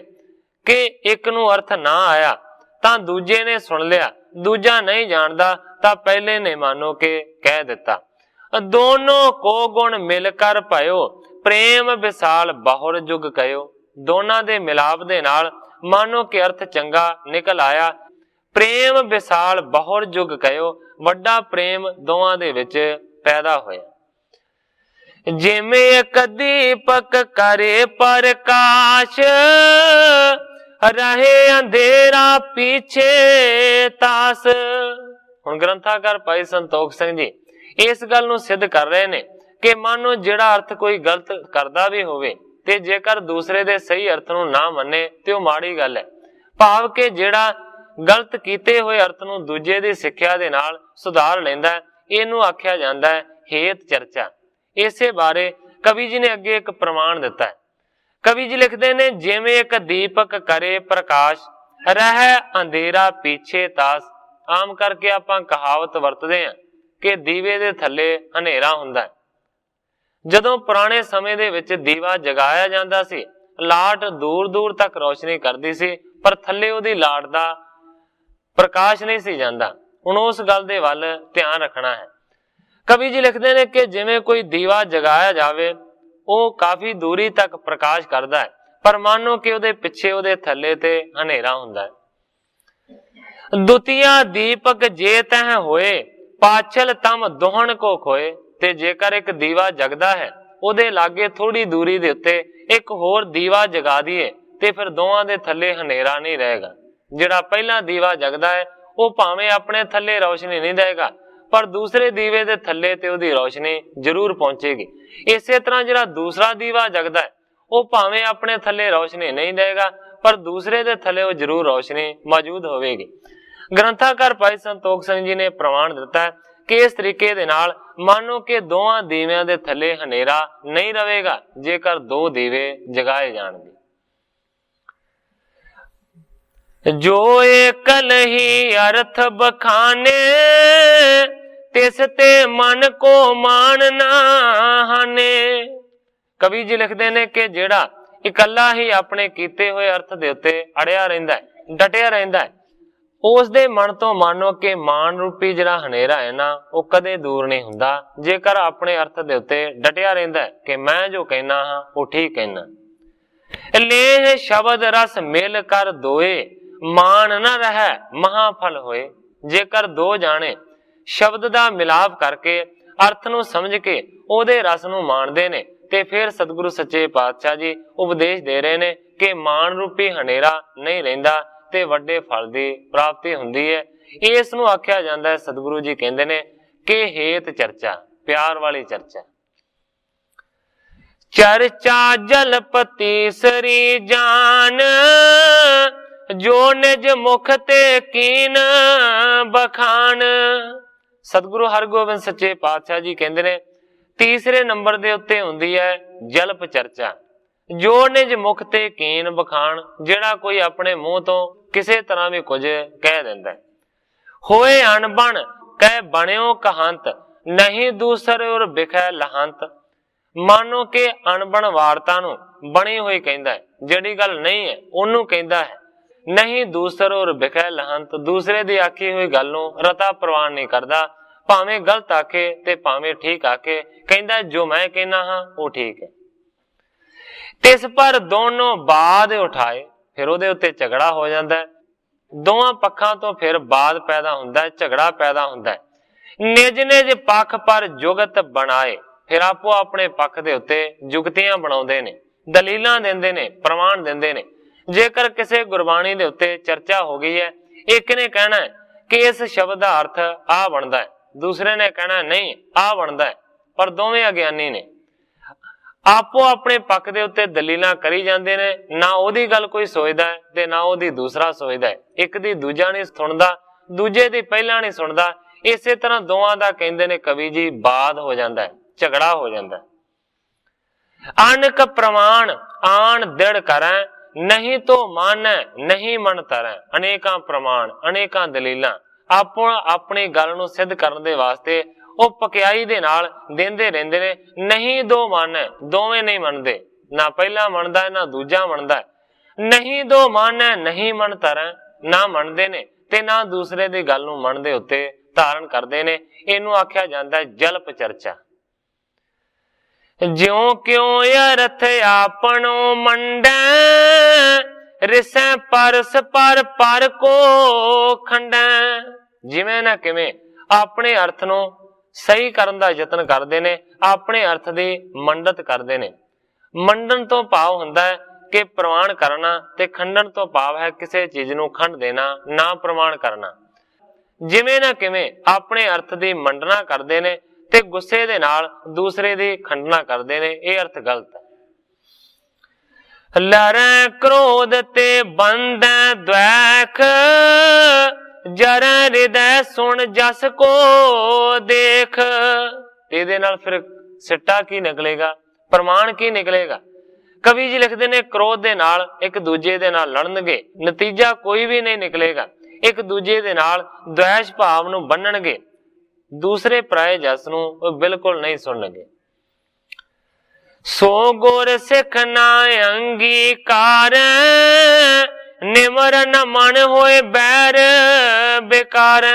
ਕਿ ਇੱਕ ਨੂੰ ਅਰਥ ਨਾ ਆਇਆ ਤਾਂ ਦੂਜੇ ਨੇ ਸੁਣ ਲਿਆ, ਦੂਜਾ ਨਹੀਂ ਜਾਣਦਾ ਤਾਂ ਪਹਿਲੇ ਨੇ ਮਾਨੋ ਕੇ ਕਹਿ ਦਿੱਤਾ। ਦੋਨੋਂ ਕੋ ਗੁਣ ਮਿਲ ਕਰ ਭਇਓ, ਪ੍ਰੇਮ ਵਿਸਾਲ ਬਹੁਰ ਜੁਗ ਕਹਿਓ। ਦੋਨਾਂ ਦੇ ਮਿਲਾਪ ਦੇ ਨਾਲ ਮਾਨੋ ਕਿ ਅਰਥ ਚੰਗਾ ਨਿਕਲ ਆਇਆ। ਪ੍ਰੇਮ ਵਿਸਾਲ ਬਹੁਰ ਜੁਗ ਕਹਿਓ, ਵੱਡਾ ਪ੍ਰੇਮ ਦੋਵਾਂ ਦੇ ਵਿੱਚ ਪੈਦਾ ਹੋਇਆ। ਜਿਵੇਂ ਇੱਕ ਦੀਪਕ ਕਰੇ ਪ੍ਰਕਾਸ਼, ਰਹੇ ਅੰਧੇਰਾ ਪਿੱਛੇ ਤਾਸ। ਹੁਣ ਗ੍ਰੰਥਾਕਾਰ ਭਾਈ ਸੰਤੋਖ ਸਿੰਘ ਜੀ ਇਸ ਗੱਲ ਨੂੰ ਸਿੱਧ ਕਰ ਰਹੇ ਨੇ ਕਿ ਮਾਨੋ ਜਿਹੜਾ ਅਰਥ ਕੋਈ ਗਲਤ ਕਰਦਾ ਵੀ ਹੋਵੇ ਤੇ ਜੇਕਰ ਦੂਸਰੇ ਦੇ ਸਹੀ ਅਰਥ ਨੂੰ ਨਾ ਮੰਨੇ ਤੇ ਉਹ ਮਾੜੀ ਗੱਲ ਹੈ। ਭਾਵ ਕਿ ਜਿਹੜਾ ਗਲਤ ਕੀਤੇ ਹੋਏ ਅਰਥ ਨੂੰ ਦੂਜੇ ਦੀ ਸਿੱਖਿਆ ਦੇ ਨਾਲ ਸੁਧਾਰ ਲੈਂਦਾ, ਇਹਨੂੰ ਆਖਿਆ ਜਾਂਦਾ ਹੈ ਹੇਤ ਚਰਚਾ। ਇਸੇ ਬਾਰੇ ਕਵੀ ਜੀ ਨੇ ਅੱਗੇ ਇੱਕ ਪ੍ਰਮਾਣ ਦਿੱਤਾ ਹੈ। ਕਵੀ ਜੀ ਲਿਖਦੇ ਨੇ ਜਿਵੇਂ ਇੱਕ ਦੀਪਕ ਕਰੇ ਪ੍ਰਕਾਸ਼, ਰਹਿ ਅੰਧੇਰਾ ਪਿੱਛੇ ਤਾਸ। ਆਮ ਕਰਕੇ ਆਪਾਂ ਕਹਾਵਤ ਵਰਤਦੇ ਹਾਂ ਕਿ ਦੀਵੇ ਦੇ ਥੱਲੇ ਹਨੇਰਾ ਹੁੰਦਾ ਹੈ। ਜਦੋਂ ਪੁਰਾਣੇ ਸਮੇਂ ਦੇ ਵਿੱਚ ਦੀਵਾ ਜਗਾਇਆ ਜਾਂਦਾ ਸੀ, ਲਾਟ ਦੂਰ ਦੂਰ ਤੱਕ ਰੋਸ਼ਨੀ ਕਰਦੀ ਸੀ, ਪਰ ਥੱਲੇ ਉਹਦੀ ਲਾਟ ਦਾ ਪ੍ਰਕਾਸ਼ ਨਹੀਂ ਸੀ ਜਾਂਦਾ। ਹੁਣ ਉਸ ਗੱਲ ਦੇ ਵੱਲ ਧਿਆਨ ਰੱਖਣਾ ਹੈ। ਕਵੀ ਜੀ ਲਿਖਦੇ ਨੇ ਕਿ ਜਿਵੇਂ ਕੋਈ ਦੀਵਾ ਜਗਾਇਆ ਜਾਵੇ, ਉਹ ਕਾਫੀ ਦੂਰੀ ਤੱਕ ਪ੍ਰਕਾਸ਼ ਕਰਦਾ ਹੈ, ਪਰ ਮਾਨੋ ਕਿ ਉਹਦੇ ਪਿੱਛੇ, ਉਹਦੇ ਥੱਲੇ ਤੇ ਹਨੇਰਾ ਹੁੰਦਾ ਹੈ। ਦੁਤੀਆ ਦੀਪਕ ਜੇ ਤਹ ਹੋਏ, ਪਾਛਲ ਤਮ ਦੋਹਣ ਕੋ ਖੋਏ। ਤੇ ਜੇਕਰ ਇੱਕ ਦੀਵਾ ਜਗਦਾ ਹੈ, ਉਹਦੇ ਲਾਗੇ ਥੋੜੀ ਦੂਰੀ ਦੇ ਉੱਤੇ ਇੱਕ ਹੋਰ ਦੀਵਾ ਜਗਾ ਦਈਏ ਤੇ ਫਿਰ ਦੋਵਾਂ ਦੇ ਥੱਲੇ ਹਨੇਰਾ ਨਹੀਂ ਰਹੇਗਾ। ਜਿਹੜਾ ਪਹਿਲਾ ਦੀਵਾ ਜਗਦਾ ਹੈ ਉਹ ਭਾਵੇਂ ਆਪਣੇ ਥੱਲੇ ਰੌਸ਼ਨੀ ਨਹੀਂ ਦੇਗਾ, ਪਰ ਦੂਸਰੇ ਦੀਵੇ ਦੇ ਥੱਲੇ ਤੇ ਉਹਦੀ ਰੌਸ਼ਨੀ ਜ਼ਰੂਰ ਪਹੁੰਚੇਗੀ। ਇਸੇ ਤਰ੍ਹਾਂ ਜਿਹੜਾ ਦੂਸਰਾ ਦੀਵਾ ਜਗਦਾ ਹੈ ਉਹ ਭਾਵੇਂ ਆਪਣੇ ਥੱਲੇ ਰੌਸ਼ਨੀ ਨਹੀਂ ਦੇਗਾ, ਪਰ ਦੂਸਰੇ ਦੇ ਥੱਲੇ ਉਹ ਜ਼ਰੂਰ ਰੌਸ਼ਨੀ ਮੌਜੂਦ ਹੋਵੇਗੀ। ਗ੍ਰੰਥਾਕਾਰ ਭਾਈ ਸੰਤੋਖ ਸਿੰਘ ਜੀ ਨੇ ਪ੍ਰਮਾਣ ਦਿੱਤਾ ਹੈ ਕਿ ਇਸ ਤਰੀਕੇ ਦੇ ਨਾਲ ਮੰਨੋ ਕਿ ਦੋਵਾਂ ਦੀਵਿਆਂ ਦੇ ਥੱਲੇ ਹਨੇਰਾ ਨਹੀਂ ਰਹੇਗਾ ਜੇਕਰ ਦੋ ਦੀਵੇ ਜਗਾਏ ਜਾਣਗੇ। ਜੋ ਏਕਲ ਹੀ ਅਰਥ ਬਖਾਨੇ, ਤਿਸ ਤੇ ਮਨ ਕੋ ਮਾਨ ਨਾ ਹਾਨੇ। ਕਵੀ ਜੀ ਲਿਖਦੇ ਨੇ ਕਿ ਜਿਹੜਾ ਇਕੱਲਾ ਹੀ ਆਪਣੇ ਕੀਤੇ ਹੋਏ ਅਰਥ ਦੇ ਉੱਤੇ ਅੜਿਆ ਰਹਿੰਦਾ ਹੈ, ਡਟਿਆ ਰਹਿੰਦਾ ਹੈ, ਉਸ ਦੇ ਮਨ ਤੋਂ ਮਾਨੋ ਕਿ ਮਾਨ ਰੂਪੀ ਜਿਹੜਾ ਹਨੇਰਾ ਹੈ ਨਾ ਉਹ ਕਦੇ ਦੂਰ ਨਹੀਂ ਹੁੰਦਾ। ਜੇਕਰ ਆਪਣੇ ਅਰਥ ਦੇ ਉੱਤੇ ਡਟਿਆ ਰਹਿੰਦਾ ਹੈ ਕਿ ਮੈਂ ਜੋ ਕਹਿਣਾ ਹਾਂ ਉਹ ਠੀਕ ਕਹਿਣਾ। ਲੇਹ ਸ਼ਬਦ ਰਸ ਮਿਲ ਕਰ ਦੋਏ, ਮਾਨ ਨਾ ਰਹਿ ਮਹਾਫਲ ਹੋਏ। ਜੇਕਰ ਦੋ ਜਾਣੇ ਸ਼ਬਦ ਦਾ ਮਿਲਾਪ ਕਰਕੇ ਅਰਥ ਨੂੰ ਸਮਝ ਕੇ ਉਹਦੇ ਰਸ ਨੂੰ ਮਾਣਦੇ ਨੇ ਤੇ ਫਿਰ ਸਤਿਗੁਰੂ ਸੱਚੇ ਪਾਤਸ਼ਾਹ ਜੀ ਉਪਦੇਸ਼ ਦੇ ਰਹੇ ਨੇ ਕਿ ਮਾਨ ਰੂਪੀ ਹਨੇਰਾ ਨਹੀਂ ਰਹਿੰਦਾ ਤੇ ਵੱਡੇ ਫਲ ਦੀ ਪ੍ਰਾਪਤੀ ਹੁੰਦੀ ਹੈ। ਇਸ ਨੂੰ ਆਖਿਆ ਜਾਂਦਾ ਹੈ, ਸਤਿਗੁਰੂ ਜੀ ਕਹਿੰਦੇ ਨੇ ਕਿ ਹੇਤ ਚਰਚਾ, ਪਿਆਰ ਵਾਲੀ ਚਰਚਾ। ਚਰਚਾ ਜਲਪਤੀ ਸਰੀ ਜਾਨ, ਜੋ ਨਿਜ ਮੁਖ ਤੇ ਕੀਨ ਬਖਾਨ। ਸਤਿਗੁਰੂ ਹਰਗੋਬਿੰਦ ਸੱਚੇ ਪਾਤਸ਼ਾਹ ਜੀ ਕਹਿੰਦੇ ਨੇ ਤੀਸਰੇ ਨੰਬਰ ਦੇ ਉੱਤੇ ਹੁੰਦੀ ਹੈ ਜਲਪ ਚਰਚਾ। ਜੋ ਨਿਜ ਮੁਖ ਤੇ ਕੀਨ ਬਖਾਨ, ਜਿਹੜਾ ਕੋਈ ਆਪਣੇ ਮੂੰਹ ਤੋਂ ਕਿਸੇ ਤਰ੍ਹਾਂ ਵੀ ਕੁਝ ਕਹਿ ਦਿੰਦਾ। ਹੋਏ ਅਣਬਣ ਕਹਿ ਬਣਿਓ ਕਹੰਤ, ਨਹੀਂ ਦੂਸਰੇ ਔਰ ਬਿਖੈ ਲਹੰਤ। ਮਾਨੋ ਕਿ ਅਣਬਣ ਵਾਰਤਾ ਨੂੰ ਬਣੀ ਹੋਈ ਕਹਿੰਦਾ ਹੈ, ਜਿਹੜੀ ਗੱਲ ਨਹੀਂ ਹੈ ਉਹਨੂੰ ਕਹਿੰਦਾ ਹੈ। ਨਹੀਂ ਦੂਸਰ ਔਰ ਬਿਖੈ ਲਹੰਤ, ਦੂਸਰੇ ਦੀ ਆਖੀ ਹੋਈ ਗੱਲ ਨੂੰ ਰਤਾ ਪ੍ਰਵਾਨ ਨਹੀਂ ਕਰਦਾ, ਭਾਵੇਂ ਗਲਤ ਆਖੇ ਤੇ ਭਾਵੇਂ ਠੀਕ ਆਖੇ, ਕਹਿੰਦਾ ਜੋ ਮੈਂ ਕਹਿਣਾ ਹਾਂ ਉਹ ਠੀਕ ਹੈ। ਤਿਸ ਪਰ ਦੋਨੋਂ ਬਾਦ ਉਠਾਏ, ਫਿਰ ਉਹਦੇ ਉੱਤੇ ਝਗੜਾ ਹੋ ਜਾਂਦਾ ਹੈ। ਦੋਵਾਂ ਪੱਖਾਂ ਤੋਂ ਫਿਰ ਬਾਦ ਪੈਦਾ ਹੁੰਦਾ ਹੈ, ਝਗੜਾ ਪੈਦਾ ਹੁੰਦਾ ਹੈ। ਨਿਜ ਨਿਜ ਪੱਖ ਪਰ ਜੁਗਤ ਬਣਾਏ, ਫਿਰ ਆਪੋ ਆਪਣੇ ਪੱਖ ਦੇ ਉੱਤੇ ਜੁਗਤੀਆਂ ਬਣਾਉਂਦੇ ਨੇ, ਦਲੀਲਾਂ ਦਿੰਦੇ ਨੇ, ਪ੍ਰਮਾਣ ਦਿੰਦੇ ਨੇ। ਜੇਕਰ ਕਿਸੇ ਗੁਰਬਾਣੀ ਦੇ ਉੱਤੇ ਚਰਚਾ ਹੋ ਗਈ ਹੈ, ਇੱਕ ਨੇ ਕਹਿਣਾ ਹੈ ਕਿ ਇਸ ਸ਼ਬਦ ਦਾ ਅਰਥ ਆ ਬਣਦਾ ਹੈ, ਦੂਸਰੇ ਨੇ ਕਹਿਣਾ ਨਹੀਂ ਆ ਬਣਦਾ ਹੈ, ਪਰ ਦੋਵੇਂ ਅਗਿਆਨੀ ਨੇ, ਆਪੋ ਆਪਣੇ ਪੱਖ ਦੇ ਉੱਤੇ ਦਲੀਲਾਂ ਕਰੀ ਜਾਂਦੇ ਨੇ। ਨਾ ਉਹਦੀ ਗੱਲ ਕੋਈ ਸੋਚਦਾ ਹੈ ਤੇ ਨਾ ਉਹਦੀ ਦੂਸਰਾ ਸੋਚਦਾ ਹੈ। ਇੱਕ ਦੀ ਦੂਜਾ ਨਹੀਂ ਸੁਣਦਾ, ਦੂਜੇ ਦੀ ਪਹਿਲਾਂ ਨਹੀਂ ਸੁਣਦਾ। ਇਸੇ ਤਰ੍ਹਾਂ ਦੋਵਾਂ ਦਾ ਕਹਿੰਦੇ ਨੇ ਕਵੀ ਜੀ ਬਾਦ ਹੋ ਜਾਂਦਾ ਹੈ, ਝਗੜਾ ਹੋ ਜਾਂਦਾ। ਅਨਕ ਪ੍ਰਮਾਣ ਆਣ ਦਿੜ ਕਰੈ, ਨਹੀਂ ਤੋ ਮਾਨੈ ਨਹੀਂ ਮਨ ਤਰੈ। ਅਨੇਕਾਂ ਪ੍ਰਮਾਣ, ਅਨੇਕਾਂ ਦਲੀਲਾਂ ਆਪੋ ਆਪਣੀ ਗੱਲ ਨੂੰ ਸਿੱਧ ਕਰਨ ਦੇ ਵਾਸਤੇ ਉਹ ਪਕਿਆਈ ਦੇ ਨਾਲ ਦਿੰਦੇ ਰਹਿੰਦੇ ਨੇ। ਨਹੀਂ ਦੋ ਮਾਨੈ, ਦੋਵੇਂ ਨਹੀਂ ਮੰਨਦੇ, ਨਾ ਪਹਿਲਾ ਮੰਨਦਾ ਨਾ ਦੂਜਾ ਮੰਨਦਾ। ਨਹੀਂ ਦੋ ਮਾਨੈ ਨਹੀਂ ਮਨ ਤਰੈ, ਨਾ ਮੰਨਦੇ ਨੇ ਤੇ ਨਾ ਦੂਸਰੇ ਦੀ ਗੱਲ ਨੂੰ ਮਨ ਦੇ ਉੱਤੇ ਧਾਰਨ ਕਰਦੇ ਨੇ। ਇਹਨੂੰ ਆਖਿਆ ਜਾਂਦਾ ਜਲਪ ਚਰਚਾ। ਜਿਉ ਕਿਉ ਅਰਥ ਆਪਣੋ ਮੰਡੈ, ਰਿਸੈ ਪਰਸ ਪਰ ਪਰ ਕੋ ਖੰਡੈ। ਜਿਵੇਂ ਨਾ ਕਿਵੇਂ ਆਪਣੇ ਅਰਥ ਨੂੰ ਸਹੀ ਕਰਨ ਦਾ ਯਤਨ ਕਰਦੇ ਨੇ, ਆਪਣੇ ਅਰਥ ਦੀ ਮੰਡਤ ਕਰਦੇ ਨੇ। ਮੰਡਣ ਤੋਂ ਭਾਵ ਹੁੰਦਾ ਹੈ ਕਿ ਪ੍ਰਮਾਣ ਕਰਨਾ, ਤੇ ਖੰਡਣ ਤੋਂ ਭਾਵ ਹੈ ਕਿਸੇ ਚੀਜ਼ ਨੂੰ ਖੰਡ ਦੇਣਾ, ਨਾ ਪ੍ਰਮਾਣ ਕਰਨਾ। ਜਿਵੇਂ ਨਾ ਕਿਵੇਂ ਆਪਣੇ ਅਰਥ ਦੀ ਮੰਡਣਾ ਕਰਦੇ ਨੇ ਤੇ ਗੁੱਸੇ ਦੇ ਨਾਲ ਦੂਸਰੇ ਦੀ ਖੰਡਨਾ ਕਰਦੇ ਨੇ। ਇਹ ਅਰਥ ਗਲਤ ਹੈ। ਲਰੈ ਕ੍ਰੋਧ ਤੇ ਬੰਦੈ ਦ્વੈਖ, ਜਰੈ ਹਿਰਦੈ ਸੁਣ ਜਸ ਕੋ ਦੇਖ। ਇਹਦੇ ਨਾਲ ਫਿਰ ਸਿੱਟਾ ਕੀ ਨਿਕਲੇਗਾ, ਪ੍ਰਮਾਣ ਕੀ ਨਿਕਲੇਗਾ? ਕਵੀ ਜੀ ਲਿਖਦੇ ਨੇ ਕ੍ਰੋਧ ਦੇ ਨਾਲ ਇੱਕ ਦੂਜੇ ਦੇ ਨਾਲ ਲੜਨਗੇ, ਨਤੀਜਾ ਕੋਈ ਵੀ ਨਹੀਂ ਨਿਕਲੇਗਾ। ਇੱਕ ਦੂਜੇ ਦੇ ਨਾਲ ਦ્વੈਸ਼ ਭਾਵ ਨੂੰ ਬੰਨਣਗੇ, ਦੂਸਰੇ ਪਰਾਏ ਜਸ ਨੂੰ ਉਹ ਬਿਲਕੁਲ ਨਹੀਂ ਸੁਣਨਗੇ। ਸੋ ਗੁਰ ਸਿੱਖ ਨਾ ਅੰਗੀਕਾਰ, ਨਿਮਰਨ ਮਨ ਹੋਏ ਬੈਰ ਬੇਕਾਰ।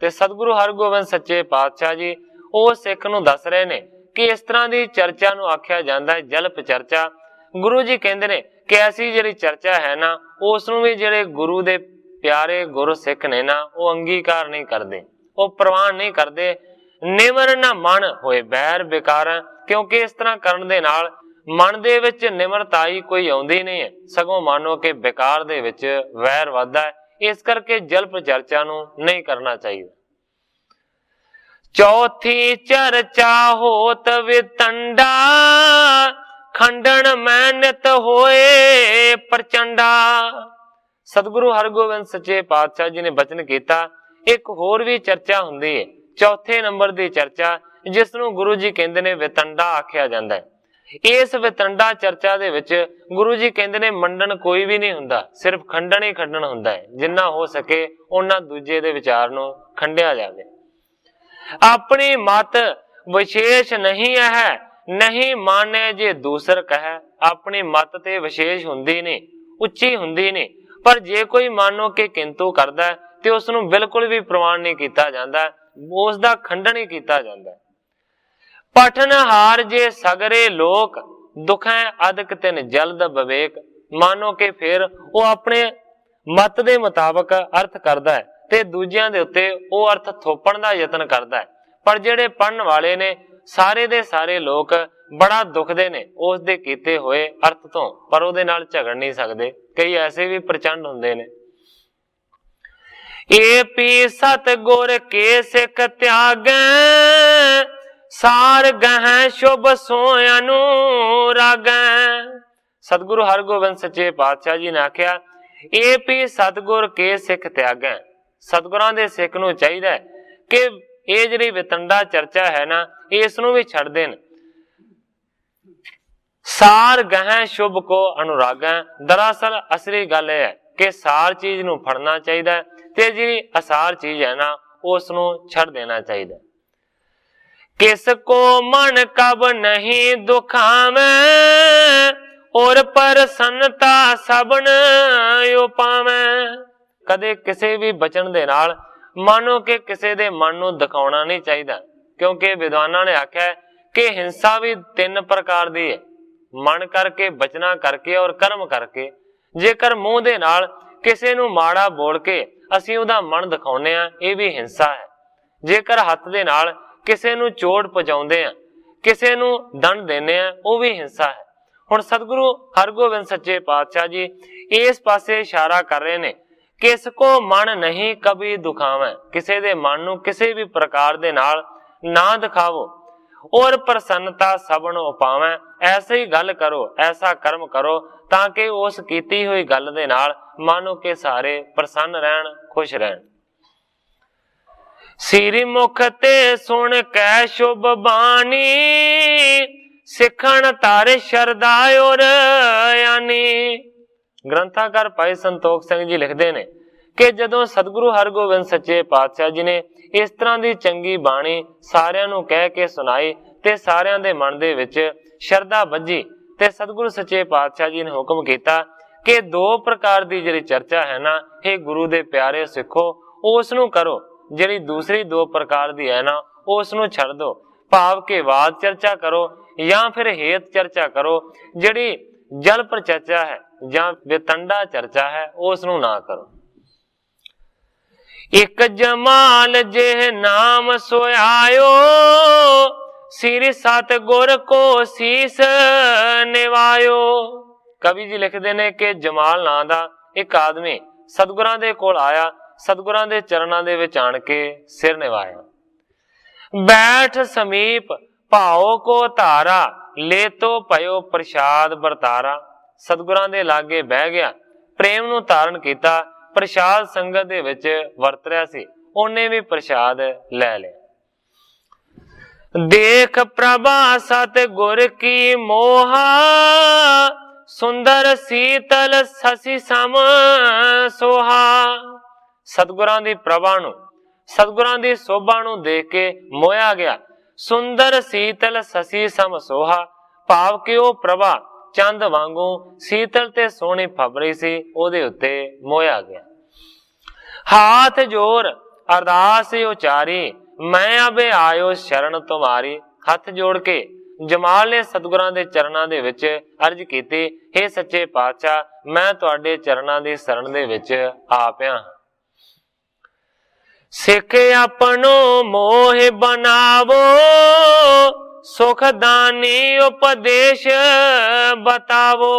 ਤੇ ਸਤਿਗੁਰੂ ਹਰਗੋਬਿੰਦ ਸੱਚੇ ਪਾਤਸ਼ਾਹ ਜੀ ਉਹ ਸਿੱਖ ਨੂੰ ਦੱਸ ਰਹੇ ਨੇ ਕਿ ਇਸ ਤਰ੍ਹਾਂ ਦੀ ਚਰਚਾ ਨੂੰ ਆਖਿਆ ਜਾਂਦਾ ਹੈ ਜਲਪ ਚਰਚਾ। ਗੁਰੂ ਜੀ ਕਹਿੰਦੇ ਨੇ ਕਿ ਐਸੀ ਜਿਹੜੀ ਚਰਚਾ ਹੈ ਨਾ, ਉਸ ਨੂੰ ਵੀ ਜਿਹੜੇ ਗੁਰੂ ਦੇ प्यारे गुरु सिख ने ना वो अंगीकार नहीं करते, वो प्रवान नहीं करते। निमर ना मन होए बैर बेकार, क्योंकि इस तरह करन दे नाल मन दे विच निमरताई कोई आउंदी नहीं है, सगों मानो कि बेकार दे विच वैर वधदा है। इस करके जल्प चर्चा नूं नहीं करना चाहिए। चौथी चर्चा होत वितंडा, खंडन मैं नित होए प्रचंडा। सतगुरु हरगोबिंद सच्चे पातशाह जी ने बचन किया, एक होर भी चर्चा हुंदी है, चौथे नंबर की चर्चा, जिसनों गुरु जी कहते ने वितंडा आख्या जाता है। इस वितंडा चर्चा दे विच गुरु जी कहते ने मंडन कोई भी नहीं हुंदा, सिर्फ खंडन ही खंडन हुंदा है। जिन्ना हो सके उन्ना दूजे दे विचार नूं खंडिया जावे। अपनी मत विशेष नहीं है, नहीं माने जे दूसर कह। अपनी मत ते विशेष हुंदी नहीं, उच्ची हुंदी नहीं, पर जे कोई मानो कि किंतु करदा है ते उसनूं बिल्कुल भी प्रमाण नहीं किया जाता, उसका खंडन ही किया जाता है। पठन हार जे सगरे लोक, दुखै अदक तिन जल्द विवेक। मानो कि फिर वो अपने मत दे मुताबक अर्थ करदा है ते दूजियां दे उत्ते वो अर्थ थोपण दा यतन करदा है, पर जेड़े पढ़न वाले ने सारे दे सारे लोग बड़ा दुखदे ने उस दे कीते होए अर्थ तो, पर उहदे नाल झगड़ नहीं सकदे। कई ऐसे भी प्रचंड हुंदे ने। ए पी सतगुर के सिख त्यागै, सार गह शुभ सोय अनुरागै। सतगुरु हरगोबिंद सच्चे पातशाह जी ने आख्या, ए पी सतगुर के सिख त्यागै। सतगुरां दे सिख नूं चाहीदा है कि ये जिहड़ी वितंडा चर्चा है ना, इस नूं भी छड्ड देण। सार गह शुभ को अनुरागै। दरअसल असली गल है कि सार चीज नूं फड़ना चाहिए ते जिहड़ी असार चीज है ना उस नूं छड्ड देना चाहिए। किसको मन कब नहीं दुखावे, और प्रसन्नता सबन पावे। कदे किसी भी बचन दे नाल मानो कि किसी दे मन नूं दिखाउणा नहीं चाहिए, क्योंकि विद्वानां ने आख्या कि हिंसा भी 3 प्रकार दी है, मन करके, बचना करके और कर्म करके। जेकर मूँह दे नाल किसी नूं माड़ा बोल के असीं उहदा मन दिखाउने आ, ये भी हिंसा है। जेकर हत्थ दे नाल किसी नूं चोट पहुंचाउंदे आ, किसी नूं दंड देने आ, वो भी हिंसा है। हुण सतगुरु हरगोबिंद सच्चे पातशाह जी इस पासे इशारा कर रहे ने, किसको मन नहीं कभी दुखावे। किसी दे मन नूं किसी भी प्रकार दे नाल ना दिखावो, और प्रसन्नता सबन पावे। ऐसे ही गल करो, ऐसा कर्म करो ताकि उस कीती हुई गल दे नाल मानो के सारे प्रसन्न रहन, खुश रहन। सिरी मुख ते सुन कै शुभ बानी, सिखण तारे शरदा और यानी। ग्रंथाकार भाई संतोख सिंह जी लिखते ने कि जदों सतगुरु हरगोबिंद सच्चे पातशाह जी ने इस तरह की चंगी बाणी सारियां नूं कह के सुनाई ते सारियां दे मन दे विच शरदा बजी, ते सतगुरु सच्चे पातशाह जी ने हुक्म किया कि 2 प्रकार की जिहड़ी चर्चा है ना, हे गुरु दे प्यारे सिखो, उस नूं करो। जिहड़ी दूसरी 2 प्रकार की है ना, उस नूं छड्ड दो। भाव के वाद चर्चा करो या फिर हेत चर्चा करो। जिहड़ी जल्प चर्चा है या वितंडा चर्चा है उस नूं ना करो। एक जमाल जे नाम सोयायो, सिर सतगुर को शीस निवायो। कवि जी लिखते ने कि जमाल नां दा एक आदमी सतगुरां दे कोल आया, सतगुरां दे चरणां दे विच आण के सिर निवाया। बैठ समीप भाओ को धारा, ले तो पयो प्रसाद बरतारा। सतगुरां दे लागे बह गया, प्रेम नूं धारण किया, प्रसाद संगत दे विच वरत रहा सी, उन्हें भी प्रसाद लै लिया। देख प्रभा सतगुर की मोहा, सुंदर शीतल ससी सम सोहा। सतगुरां दी प्रभा नूं, सतगुरां दी शोभा नूं देख के मोया गया। सुंदर शीतल ससी सम सोहा, भाव कि वो प्रभा चंद वांगू शीतल ते सोहनी फबरी सी, ओदे उत्ते मोया गया। हाथ जोर अरदास उचारी, मैं अबे आयो शरण तुम्हारी। हथ जोड़ के जमाल ने सतगुरां दे चरणां दे विच अर्ज कीती, हे सच्चे पातशाह, मैं तुहाडे चरणां दी शरण दे विच आ पिया। सिख अपनो मोह बनावो, सुख दानी उपदेश बतावो।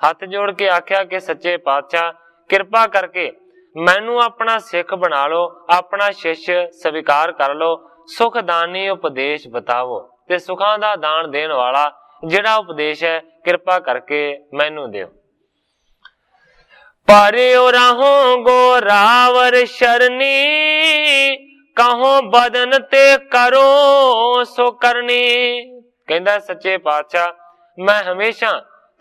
हथ जोड़ के आख्या कि सच्चे पातशाह किरपा करके मैनू अपना सिख बना लो, अपना शिष्य स्वीकार कर लो, सुखदानी उपदेश बतावो। ते सुखां दा दान देण वाला जिहड़ा उपदेश है किरपा करके मैनू दिओ। परियो राहों गोरावर शरनी, कहो बदन ते करो सो करनी। कहंदा सच्चे पातशाह मैं हमेशा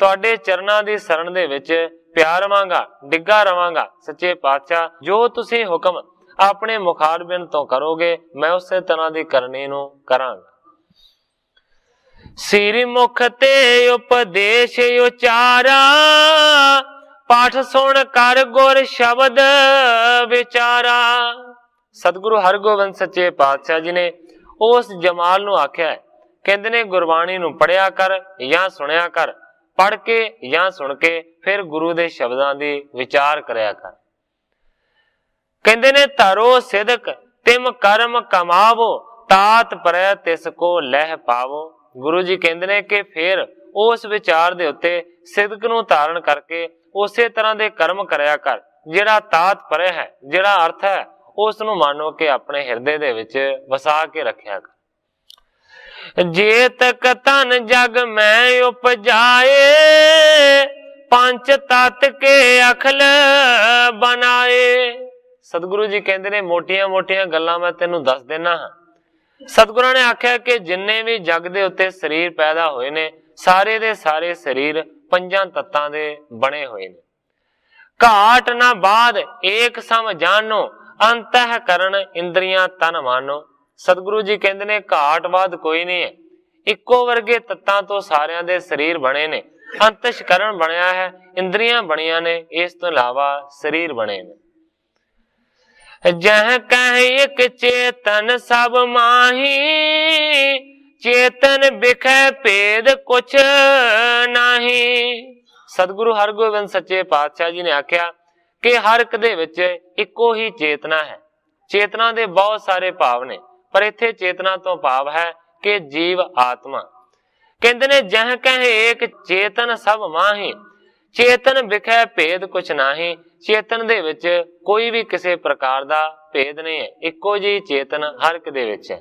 तुहाडे चरनां दी शरण दे विच प्यार रवांगा, डिग्गा रवांगा। सच्चे पातशाह जो तुसीं हुक्म अपने मुखारबिन तो करोगे मैं उसे तरह दी करनी नूं करांगा। सिर मुख ते उपदेश उचारा, पाठ सुन कर गुर शब्द विचारा। सतगुरु हरगोबिंद सच्चे पातशाह जी ने उस जमाल नूं आख्या है, कहंदे ने गुरबाणी नूं पढ़िया कर या सुनिया कर, पढ़ के या सुन के फिर गुरु दे शब्दां दी विचार करया कर। कहंदे ने तारो सिदक तिम कर्म कमावो, तात परै तिसको लह पावो। गुरु जी कहंदे ने कि फिर उस विचार दे उत्ते सिदक नूं धारण करके उसे तरह दे कर्म करया कर, जिहड़ा तात परै है, जिहड़ा अर्थ है उस नूं मानो कि अपने हिरदे दे विच वसा के रखिया कर। जे तक तन जग में उपजाए, पंच तत के अखल बनाए। सतगुरु जी कहते ने मोटिया मोटिया गल्लां मैं तेनू दस देना हाँ। सतगुरां ने आख्या कि जिन्ने भी जग दे उत्ते शरीर पैदा होए ने, सारे दे सारे शरीर पंजां तत्तां दे बने होए ने। घाट ना बाद एक सम जानो, अंतःकरण इंद्रियां तन मानो। सतगुरु जी कहते ने घाटवाद कोई नहीं है, इक्को वर्गे तत्तां तो सारियां दे शरीर बने ने, अंतःकरण बनया है, इंद्रियां बनिया ने, इस तो इलावा शरीर बने ने। जह कह एक चेतन सब माही, चेतन बिखै भेद कुछ नाही। सतगुरु हरगोबिंद सच्चे पातशाह जी ने आख्या कि हर एक दे विच इक्को ही चेतना है। चेतना दे बहुत सारे भाव ने, पर इत्थे चेतना तो भाव है कि जीव आत्मा। कहंदे ने जह कह एक चेतन सब माही, चेतन बिखै भेद कुछ नाही। चेतन दे विच कोई भी किसी प्रकार दा भेद नहीं है, इक्को जी चेतन हर एक दे विच है।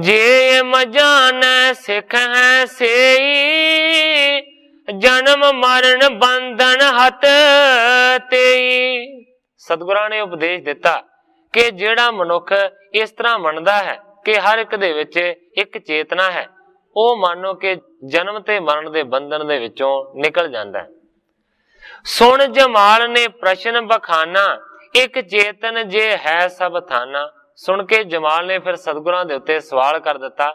जे मजान सिख है सेई, जन्म मरण बंधन हत तेई। सतगुरां ने उपदेश दिता कि जिहड़ा मनुख इस तरह मनदा है कि हर एक दे विच एक चेतना है, ਉਹ मानो कि जन्म ते मरण दे बंधन दे विचों निकल जाता है। सुन जमाल ने प्रश्न बखाना, एक चेतन जे है सब थाना। सुन के जमाल ने फिर सतगुरां दे उत्ते सवाल कर दिता,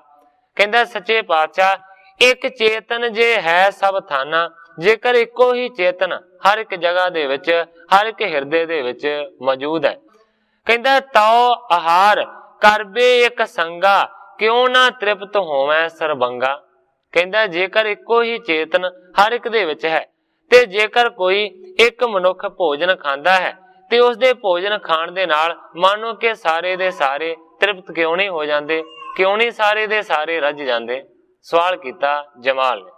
कहंदा सच्चे पातशाह एक चेतन जे है सब थाना, जेकर इक्को ही चेतन हर एक जगह दे विच हर एक हिरदे दे विच मौजूद है, कहंदा तौ आहार करबे एक संगा, क्यों ना तृप्त होवै सरबंगा। कहंदा जेकर इक्को ही चेतन हर एक दे विच है, ते जेकर कोई एक मनुख भोजन खांदा है ते उस दे भोजन खाण दे नाल मानो कि सारे दे सारे तृप्त क्यों नहीं हो जांदे, क्यों नहीं सारे दे सारे रज जांदे। सवाल कीता जमाल ने।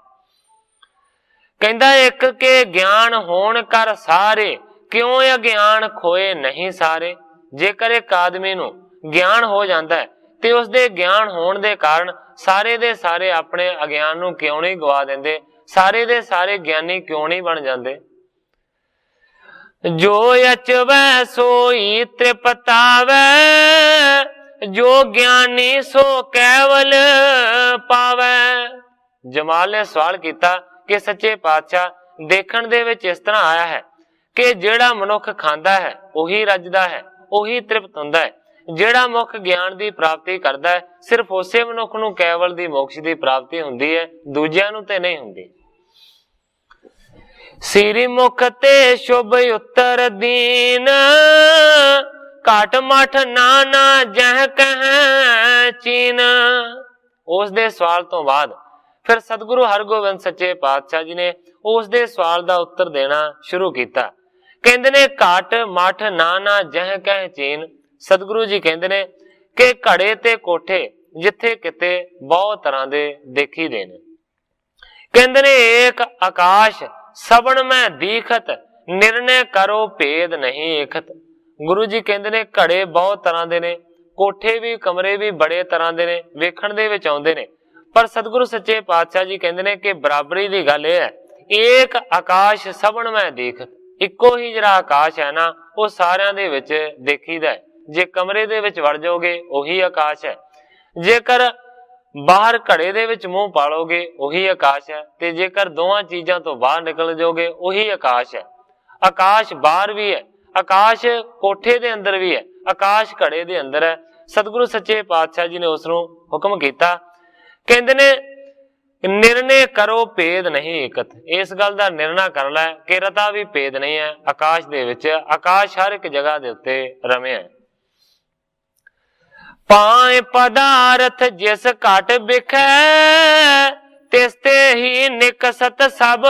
कहंदा एक के ज्ञान होण कर सारे, क्यों अज्ञान खोए नहीं सारे। जेकर एक आदमी नूं ज्ञान हो जाता है ते उस दे ज्ञान होण दे कारण सारे दे सारे अपने अज्ञान नूं क्यों नहीं गवा देंदे, सारे दे सारे ज्ञानी क्यों नहीं बन जाते। जो अचवै सोई तृपतावै, जो ज्ञानी सो कैवल पावै। जमाल ने सवाल किया कि सच्चे पातशाह देखण दे विच इस तरह आया है कि जिहड़ा मनुख खांदा है उही रजदा है, उही तृप्त हुंदा है। जिहड़ा मुख ज्ञान की प्राप्ति करता है सिर्फ उसे मनुख नूं कैवल दी मोक्ष की प्राप्ति हुंदी है, दूजियां नूं ते नहीं हुंदी। सिरी मुख ते शुभ उत्तर दीन, घट मठ नाना जह कह चीन। उस दे सवाल तो बाद फिर सतगुरु हरगोबिंद सच्चे पातशाह जी ने उस दे सवाल का उत्तर देना शुरू किया ਕਹਿੰਦੇ ਨੇ ਘਾਟ ਮੱਠ ਨਾਨਾ ਜਹ ਕਹਿ ਚੀਨ। ਸਤਿਗੁਰੂ ਜੀ ਕਹਿੰਦੇ ਨੇ ਕਿ ਘੜੇ ਤੇ ਕੋਠੇ ਜਿੱਥੇ ਕਿਤੇ ਬਹੁਤ ਤਰ੍ਹਾਂ ਦੇ ਦੇਖੀਦੇ ਨੇ। ਕਹਿੰਦੇ ਨੇ ਏਕ ਆਕਾਸ਼ ਸਭਨ ਮੈਂ ਦੀਖਤ, ਨਿਰਣੇ ਕਰੋ ਭੇਦ ਨਹੀਂ ਇਕਤ। ਗੁਰੂ ਜੀ ਕਹਿੰਦੇ ਨੇ ਘੜੇ ਬਹੁਤ ਤਰ੍ਹਾਂ ਦੇ ਨੇ, ਕੋਠੇ ਵੀ ਕਮਰੇ ਵੀ ਬੜੇ ਤਰ੍ਹਾਂ ਦੇ ਨੇ, ਵੇਖਣ ਦੇ ਵਿੱਚ ਆਉਂਦੇ ਨੇ। ਪਰ ਸਤਿਗੁਰੂ ਸੱਚੇ ਪਾਤਸ਼ਾਹ ਜੀ ਕਹਿੰਦੇ ਨੇ ਕਿ ਬਰਾਬਰੀ ਦੀ ਗੱਲ ਇਹ ਹੈ, ਏਕ ਆਕਾਸ਼ ਸਭਨ ਮੈਂ ਦੀਖਤ। ਇੱਕੋ ਹੀ ਜਿਹੜਾ ਆਕਾਸ਼ ਹੈ ਨਾ ਉਹ ਸਾਰਿਆਂ ਦੇ ਵਿੱਚ ਦੇਖੀਦਾ ਹੈ। ਜੇ ਕਮਰੇ ਦੇ ਵਿੱਚ ਵੜ ਜਾਓਗੇ ਉਹੀ ਆਕਾਸ਼ ਹੈ, ਜੇਕਰ ਬਾਹਰ ਘੜੇ ਦੇ ਵਿੱਚ ਮੂੰਹ ਪਾਲੋਗੇ ਉਹੀ ਆਕਾਸ਼ ਹੈ, ਤੇ ਜੇਕਰ ਦੋਵਾਂ ਚੀਜ਼ਾਂ ਤੋਂ ਬਾਹਰ ਨਿਕਲ ਜਾਓਗੇ ਉਹੀ ਆਕਾਸ਼ ਹੈ। ਆਕਾਸ਼ ਬਾਹਰ ਵੀ ਹੈ, ਆਕਾਸ਼ ਕੋਠੇ ਦੇ ਅੰਦਰ ਵੀ ਹੈ, ਆਕਾਸ਼ ਘੜੇ ਦੇ ਅੰਦਰ ਹੈ। ਸਤਿਗੁਰੂ ਸੱਚੇ ਪਾਤਸ਼ਾਹ ਜੀ ਨੇ ਉਸ ਨੂੰ ਹੁਕਮ ਕੀਤਾ, ਕਹਿੰਦੇ ਨੇ ਨਿਰਣੇ ਕਰੋ ਭੇਦ ਨਹੀਂ ਇਕਤ। ਇਸ ਗੱਲ ਦਾ ਨਿਰਣਾ ਕਰ ਲੈ ਕਿ ਰਤਾ ਵੀ ਭੇਦ ਨਹੀਂ ਹੈ ਆਕਾਸ਼ ਦੇ ਵਿੱਚ। ਆਕਾਸ਼ ਹਰ ਇੱਕ ਜਗ੍ਹਾ ਦੇ ਉੱਤੇ ਰਮਿਆ ਹੈ। ਪਾਏ ਪਦਾਰਥ ਜਿਸ ਘਟ ਬਿਖੈ, ਤਿਸ ਤੇ ਹੀ ਨਿਕਸਤ ਸਭ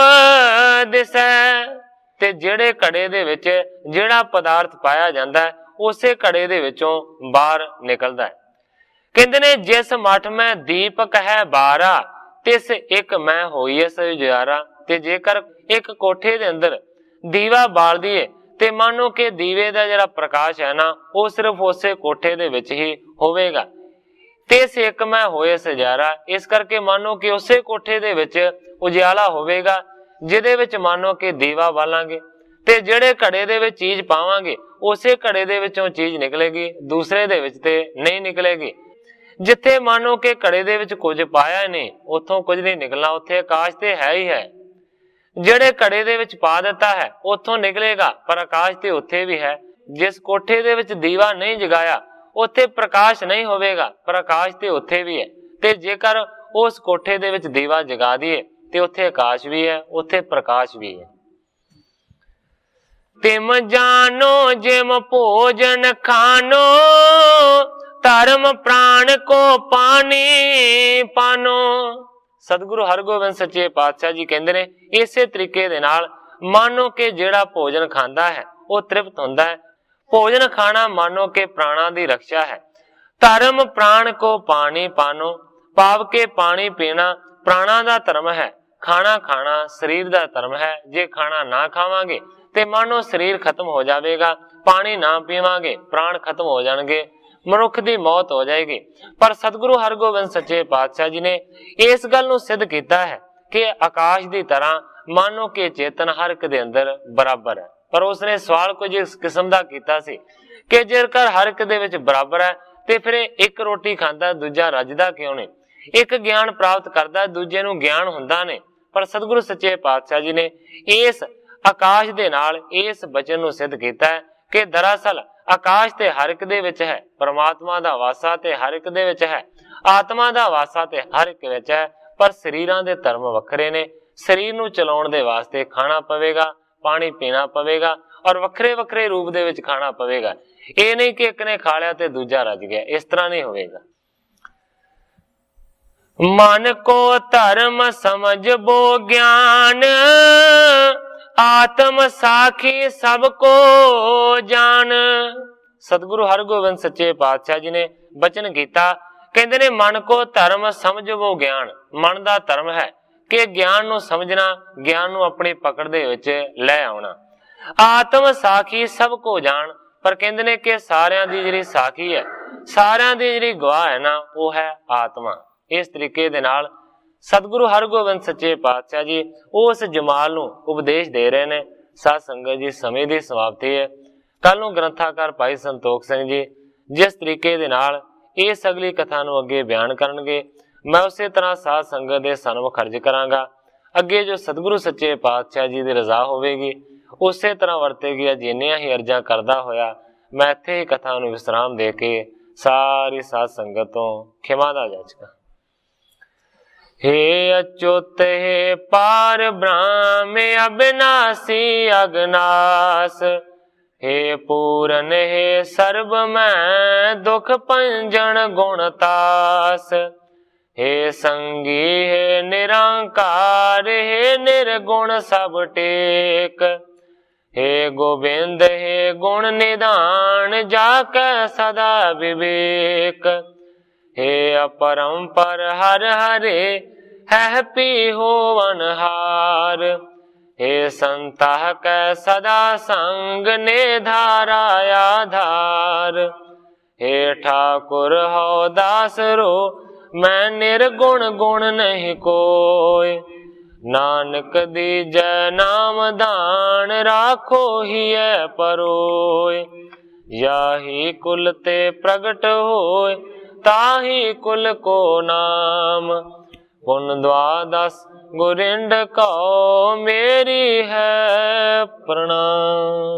ਦਿਸੈ। ਤੇ ਜਿਹੜੇ ਘੜੇ ਦੇ ਵਿੱਚ ਜਿਹੜਾ ਪਦਾਰਥ ਪਾਇਆ ਜਾਂਦਾ ਹੈ ਉਸੇ ਘੜੇ ਦੇ ਵਿੱਚੋਂ ਬਾਹਰ ਨਿਕਲਦਾ ਹੈ। ਕਹਿੰਦੇ ਨੇ ਜਿਸ ਮਠ ਮੈਂ ਦੀਪਕ ਹੈ ਬਾਰਾ, ਤਿਸ ਇੱਕ ਮੈਂ ਹੋਈਏ ਸੁਜਾਰਾ। ਤੇ ਜੇਕਰ ਇੱਕ ਕੋਠੇ ਦੇ ਅੰਦਰ ਦੀਵਾ ਬਾਲ ਦਈਏ ਤੇ ਮੰਨੋ ਕਿ ਦੀਵੇ ਦਾ ਜਿਹੜਾ ਪ੍ਰਕਾਸ਼ ਹੈ ਨਾ ਉਹ ਸਿਰਫ ਉਸੇ ਕੋਠੇ ਦੇ ਵਿੱਚ ਹੀ ਹੋਵੇਗਾ। ਤਿਸ ਇੱਕ ਮੈਂ ਹੋਏ ਸੁਜਾਰਾ, ਇਸ ਕਰਕੇ ਮੰਨੋ ਕਿ ਉਸੇ ਕੋਠੇ ਦੇ ਵਿੱਚ ਉਜਿਆਲਾ ਹੋਵੇਗਾ ਜਿਹਦੇ ਵਿੱਚ ਮੰਨੋ ਕਿ ਦੀਵਾ ਬਾਲਾਂਗੇ, ਤੇ ਜਿਹੜੇ ਘੜੇ ਦੇ ਵਿੱਚ ਚੀਜ਼ ਪਾਵਾਂਗੇ ਉਸੇ ਘੜੇ ਦੇ ਵਿੱਚੋਂ ਚੀਜ਼ ਨਿਕਲੇਗੀ, ਦੂਸਰੇ ਦੇ ਵਿੱਚ ਤੇ ਨਹੀਂ ਨਿਕਲੇਗੀ। ਜਿੱਥੇ ਮੰਨੋ ਕਿ ਘੜੇ ਦੇ ਵਿੱਚ ਕੁਝ ਪਾਇਆ ਨਹੀਂ ਉੱਥੋਂ ਕੁਝ ਨਹੀਂ ਨਿਕਲਣਾ, ਉੱਥੇ ਆਕਾਸ਼ ਤੇ ਹੈ ਹੀ ਹੈ। ਜਿਹੜੇ ਘੜੇ ਦੇ ਵਿੱਚ ਪਾ ਦਿੱਤਾ ਹੈ ਉੱਥੋਂ ਨਿਕਲੇਗਾ, ਪਰ ਆਕਾਸ਼ ਤੇ ਉੱਥੇ ਵੀ ਹੈ। ਜਿਸ ਕੋਠੇ ਦੇ ਵਿੱਚ ਦੀਵਾ ਨਹੀਂ ਜਗਾਇਆ ਉੱਥੇ ਪ੍ਰਕਾਸ਼ ਨਹੀਂ ਹੋਵੇਗਾ, ਪਰ ਆਕਾਸ਼ ਤੇ ਉੱਥੇ ਵੀ ਹੈ। ਤੇ ਜੇਕਰ ਉਸ ਕੋਠੇ ਦੇ ਵਿੱਚ ਦੀਵਾ ਜਗਾ ਦਈਏ ਤੇ ਉੱਥੇ ਆਕਾਸ਼ ਵੀ ਹੈ, ਉੱਥੇ ਪ੍ਰਕਾਸ਼ ਵੀ ਹੈ। ਤਿਮ ਜਾਨੋ ਜਿਮ ਭੋਜਨ ਖਾਨੋ, ਧਰਮ ਪ੍ਰਾਣ ਕੋ ਪਾਣੀ ਪਾਨੋ। ਸਤਿਗੁਰੂ ਹਰਗੋਬਿੰਦ ਸੱਚੇ ਪਾਤਸ਼ਾਹ ਜੀ ਕਹਿੰਦੇ ਨੇ ਇਸੇ ਤਰੀਕੇ ਦੇ ਨਾਲ ਮਾਨੋ ਕਿ ਜਿਹੜਾ ਭੋਜਨ ਖਾਂਦਾ ਹੈ ਉਹ ਤ੍ਰਿਪਤ ਹੁੰਦਾ ਹੈ। ਭੋਜਨ ਖਾਣਾ ਮਾਨੋ ਕਿ ਪ੍ਰਾਣਾ ਦੀ ਰੱਖਿਆ ਹੈ। ਧਰਮ ਪ੍ਰਾਣ ਕੋ ਪਾਣੀ ਪਾਨੋ, ਭਾਵ ਕੇ ਪਾਣੀ ਪੀਣਾ ਪ੍ਰਾਣਾ ਦਾ ਧਰਮ ਹੈ, ਖਾਣਾ ਖਾਣਾ ਸਰੀਰ ਦਾ ਧਰਮ ਹੈ। ਜੇ ਖਾਣਾ ਨਾ ਖਾਵਾਂਗੇ ਤੇ ਮਾਨੋ ਸਰੀਰ ਖਤਮ ਹੋ ਜਾਵੇਗਾ, ਪਾਣੀ ਨਾ ਪੀਵਾਂਗੇ ਪ੍ਰਾਣ ਖਤਮ ਹੋ ਜਾਣਗੇ, ਮਨੁੱਖ ਦੀ ਮੌਤ ਹੋ ਜਾਏਗੀ। ਪਰ ਸਤਿਗੁਰੂ ਹਰਗੋਬਿੰਦ ਸੱਚੇ ਪਾਤਸ਼ਾਹ ਜੀ ਨੇ ਇਸ ਗੱਲ ਨੂੰ ਸਿੱਧ ਕੀਤਾ ਹੈ ਕਿ ਆਕਾਸ਼ ਦੀ ਤਰ੍ਹਾਂ ਮਾਨੋ ਕਿ ਚੇਤਨ ਹਰ ਇੱਕ ਦੇ ਅੰਦਰ ਬਰਾਬਰ ਹੈ। ਪਰ ਉਸਨੇ ਸਵਾਲ ਕੁਝ ਇਸ ਕਿਸਮ ਦਾ ਕੀਤਾ ਸੀ ਕਿ ਜੇਕਰ ਹਰ ਇੱਕ ਦੇ ਵਿੱਚ ਬਰਾਬਰ ਹੈ ਤੇ ਫਿਰ ਇੱਕ ਰੋਟੀ ਖਾਂਦਾ ਦੂਜਾ ਰੱਜਦਾ ਕਿਉਂ ਨਹੀਂ? ਇੱਕ ਗਿਆਨ ਪ੍ਰਾਪਤ ਕਰਦਾ ਦੂਜੇ ਨੂੰ ਗਿਆਨ ਹੁੰਦਾ ਨਹੀਂ। ਪਰ ਸਤਿਗੁਰੂ ਸੱਚੇ ਪਾਤਸ਼ਾਹ ਜੀ ਨੇ ਇਸ ਆਕਾਸ਼ ਦੇ ਨਾਲ ਇਸ ਬਚਨ ਨੂੰ ਸਿੱਧ ਕੀਤਾ ਹੈ ਕਿ ਦਰਅਸਲ ਆਕਾਸ਼ ਤੇ ਹਰ ਇੱਕ ਦੇ ਵਿੱਚ ਹੈ, ਪਰਮਾਤਮਾ ਦਾ ਵਾਸਾ ਤੇ ਹਰ ਇੱਕ ਦੇ ਵਿੱਚ ਹੈ, ਆਤਮਾ ਦਾ ਵਾਸਾ ਤੇ ਹਰ ਇੱਕ ਵਿੱਚ ਹੈ। ਪਰ ਸਰੀਰਾਂ ਦੇ ਧਰਮ ਵੱਖਰੇ ਨੇ। ਸਰੀਰ ਨੂੰ ਚਲਾਉਣ ਦੇ ਵਾਸਤੇ ਖਾਣਾ ਪਵੇਗਾ, ਪਾਣੀ ਪੀਣਾ ਪਵੇਗਾ, ਔਰ ਵੱਖਰੇ ਵੱਖਰੇ ਰੂਪ ਦੇ ਵਿੱਚ ਖਾਣਾ ਪਵੇਗਾ। ਇਹ ਨਹੀਂ ਕਿ ਇੱਕ ਨੇ ਖਾ ਲਿਆ ਤੇ ਦੂਜਾ ਰੱਜ ਗਿਆ, ਇਸ ਤਰ੍ਹਾਂ ਨਹੀਂ ਹੋਵੇਗਾ। ਮਨ ਕੋ ਧਰਮ ਸਮਝ ਬੋ ਗਿਆਨ, ਆਤਮ ਸਾਖੀ ਸਭ ਕੋ ਜਾਣ। ਸਤਿਗੁਰੂ ਹਰਗੋਬਿੰਦ ਸੱਚੇ ਪਾਤਸ਼ਾਹ ਜੀ ਨੇ ਬਚਨ ਕੀਤਾ, ਕਹਿੰਦੇ ਨੇ ਮਨ ਕੋ ਧਰਮ ਸਮਝਵੋ ਗਿਆਨ। ਮਨ ਦਾ ਧਰਮ ਹੈ ਕਿ ਗਿਆਨ ਨੂੰ ਸਮਝਣਾ, ਗਿਆਨ ਨੂੰ ਆਪਣੀ ਪਕੜ ਦੇ ਵਿੱਚ ਲੈ ਆਉਣਾ। ਆਤਮ ਸਾਖੀ ਸਭ ਕੋ ਜਾਣ, ਪਰ ਕਹਿੰਦੇ ਨੇ ਕਿ ਸਾਰਿਆਂ ਦੀ ਜਿਹੜੀ ਸਾਖੀ ਹੈ, ਸਾਰਿਆਂ ਦੀ ਜਿਹੜੀ ਗਵਾਹ ਹੈ ਨਾ ਉਹ ਹੈ ਆਤਮਾ। ਇਸ ਤਰੀਕੇ ਦੇ ਨਾਲ ਸਤਿਗੁਰੂ ਹਰਗੋਬਿੰਦ ਸੱਚੇ ਪਾਤਸ਼ਾਹ ਜੀ ਉਸ ਜਮਾਲ ਨੂੰ ਉਪਦੇਸ਼ ਦੇ ਰਹੇ ਨੇ। ਸਾਧ ਸੰਗਤ ਜੀ, ਸਮੇਂ ਦੀ ਸਮਾਪਤੀ ਹੈ। ਕੱਲ ਨੂੰ ਗ੍ਰੰਥਾਕਾਰ ਭਾਈ ਸੰਤੋਖ ਸਿੰਘ ਜੀ ਜਿਸ ਤਰੀਕੇ ਦੇ ਨਾਲ ਇਸ ਅਗਲੀ ਕਥਾ ਨੂੰ ਅੱਗੇ ਬਿਆਨ ਕਰਨਗੇ, ਮੈਂ ਉਸੇ ਤਰ੍ਹਾਂ ਸਾਧ ਸੰਗਤ ਦੇ ਸਨਮੁਖ ਅਰਜ਼ ਕਰਾਂਗਾ। ਅੱਗੇ ਜੋ ਸਤਿਗੁਰੂ ਸੱਚੇ ਪਾਤਸ਼ਾਹ ਜੀ ਦੀ ਰਜ਼ਾ ਹੋਵੇਗੀ ਉਸੇ ਤਰ੍ਹਾਂ ਵਰਤੇਗੀ। ਅੱਜ ਇੰਨੀਆਂ ਹੀ ਅਰਜ਼ਾਂ ਕਰਦਾ ਹੋਇਆ ਮੈਂ ਇੱਥੇ ਹੀ ਕਥਾ ਨੂੰ ਵਿਸਰਾਮ ਦੇ ਕੇ ਸਾਰੀ ਸਾਧ ਸੰਗਤ ਤੋਂ ਖਿਮਾ ਦਾ ਜਾਚਕਾਂ। हे अच्युत हे पार ब्रह्म अविनाशी अगनास, हे पूरन हे सर्व मैं दुख पंजन गुणतास, हे संगी हे निरंकार हे निर्गुण सब टेक, हे गोबिंद हे गुण निधान जाके सदा विवेक। हे अपरंपर हर हरे है पी होवन हार। हे संता कै सदा संग ने धारा आधार। हे ठाकुर हो दास रो मैं निर्गुण गुण नहीं कोय। नानक दीजै नाम दान राखो हिय परोय। याही कुल ते प्रगट होय ताही कुल को नाम। पुन द्वादश गुरिंड कौ मेरी है प्रणाम।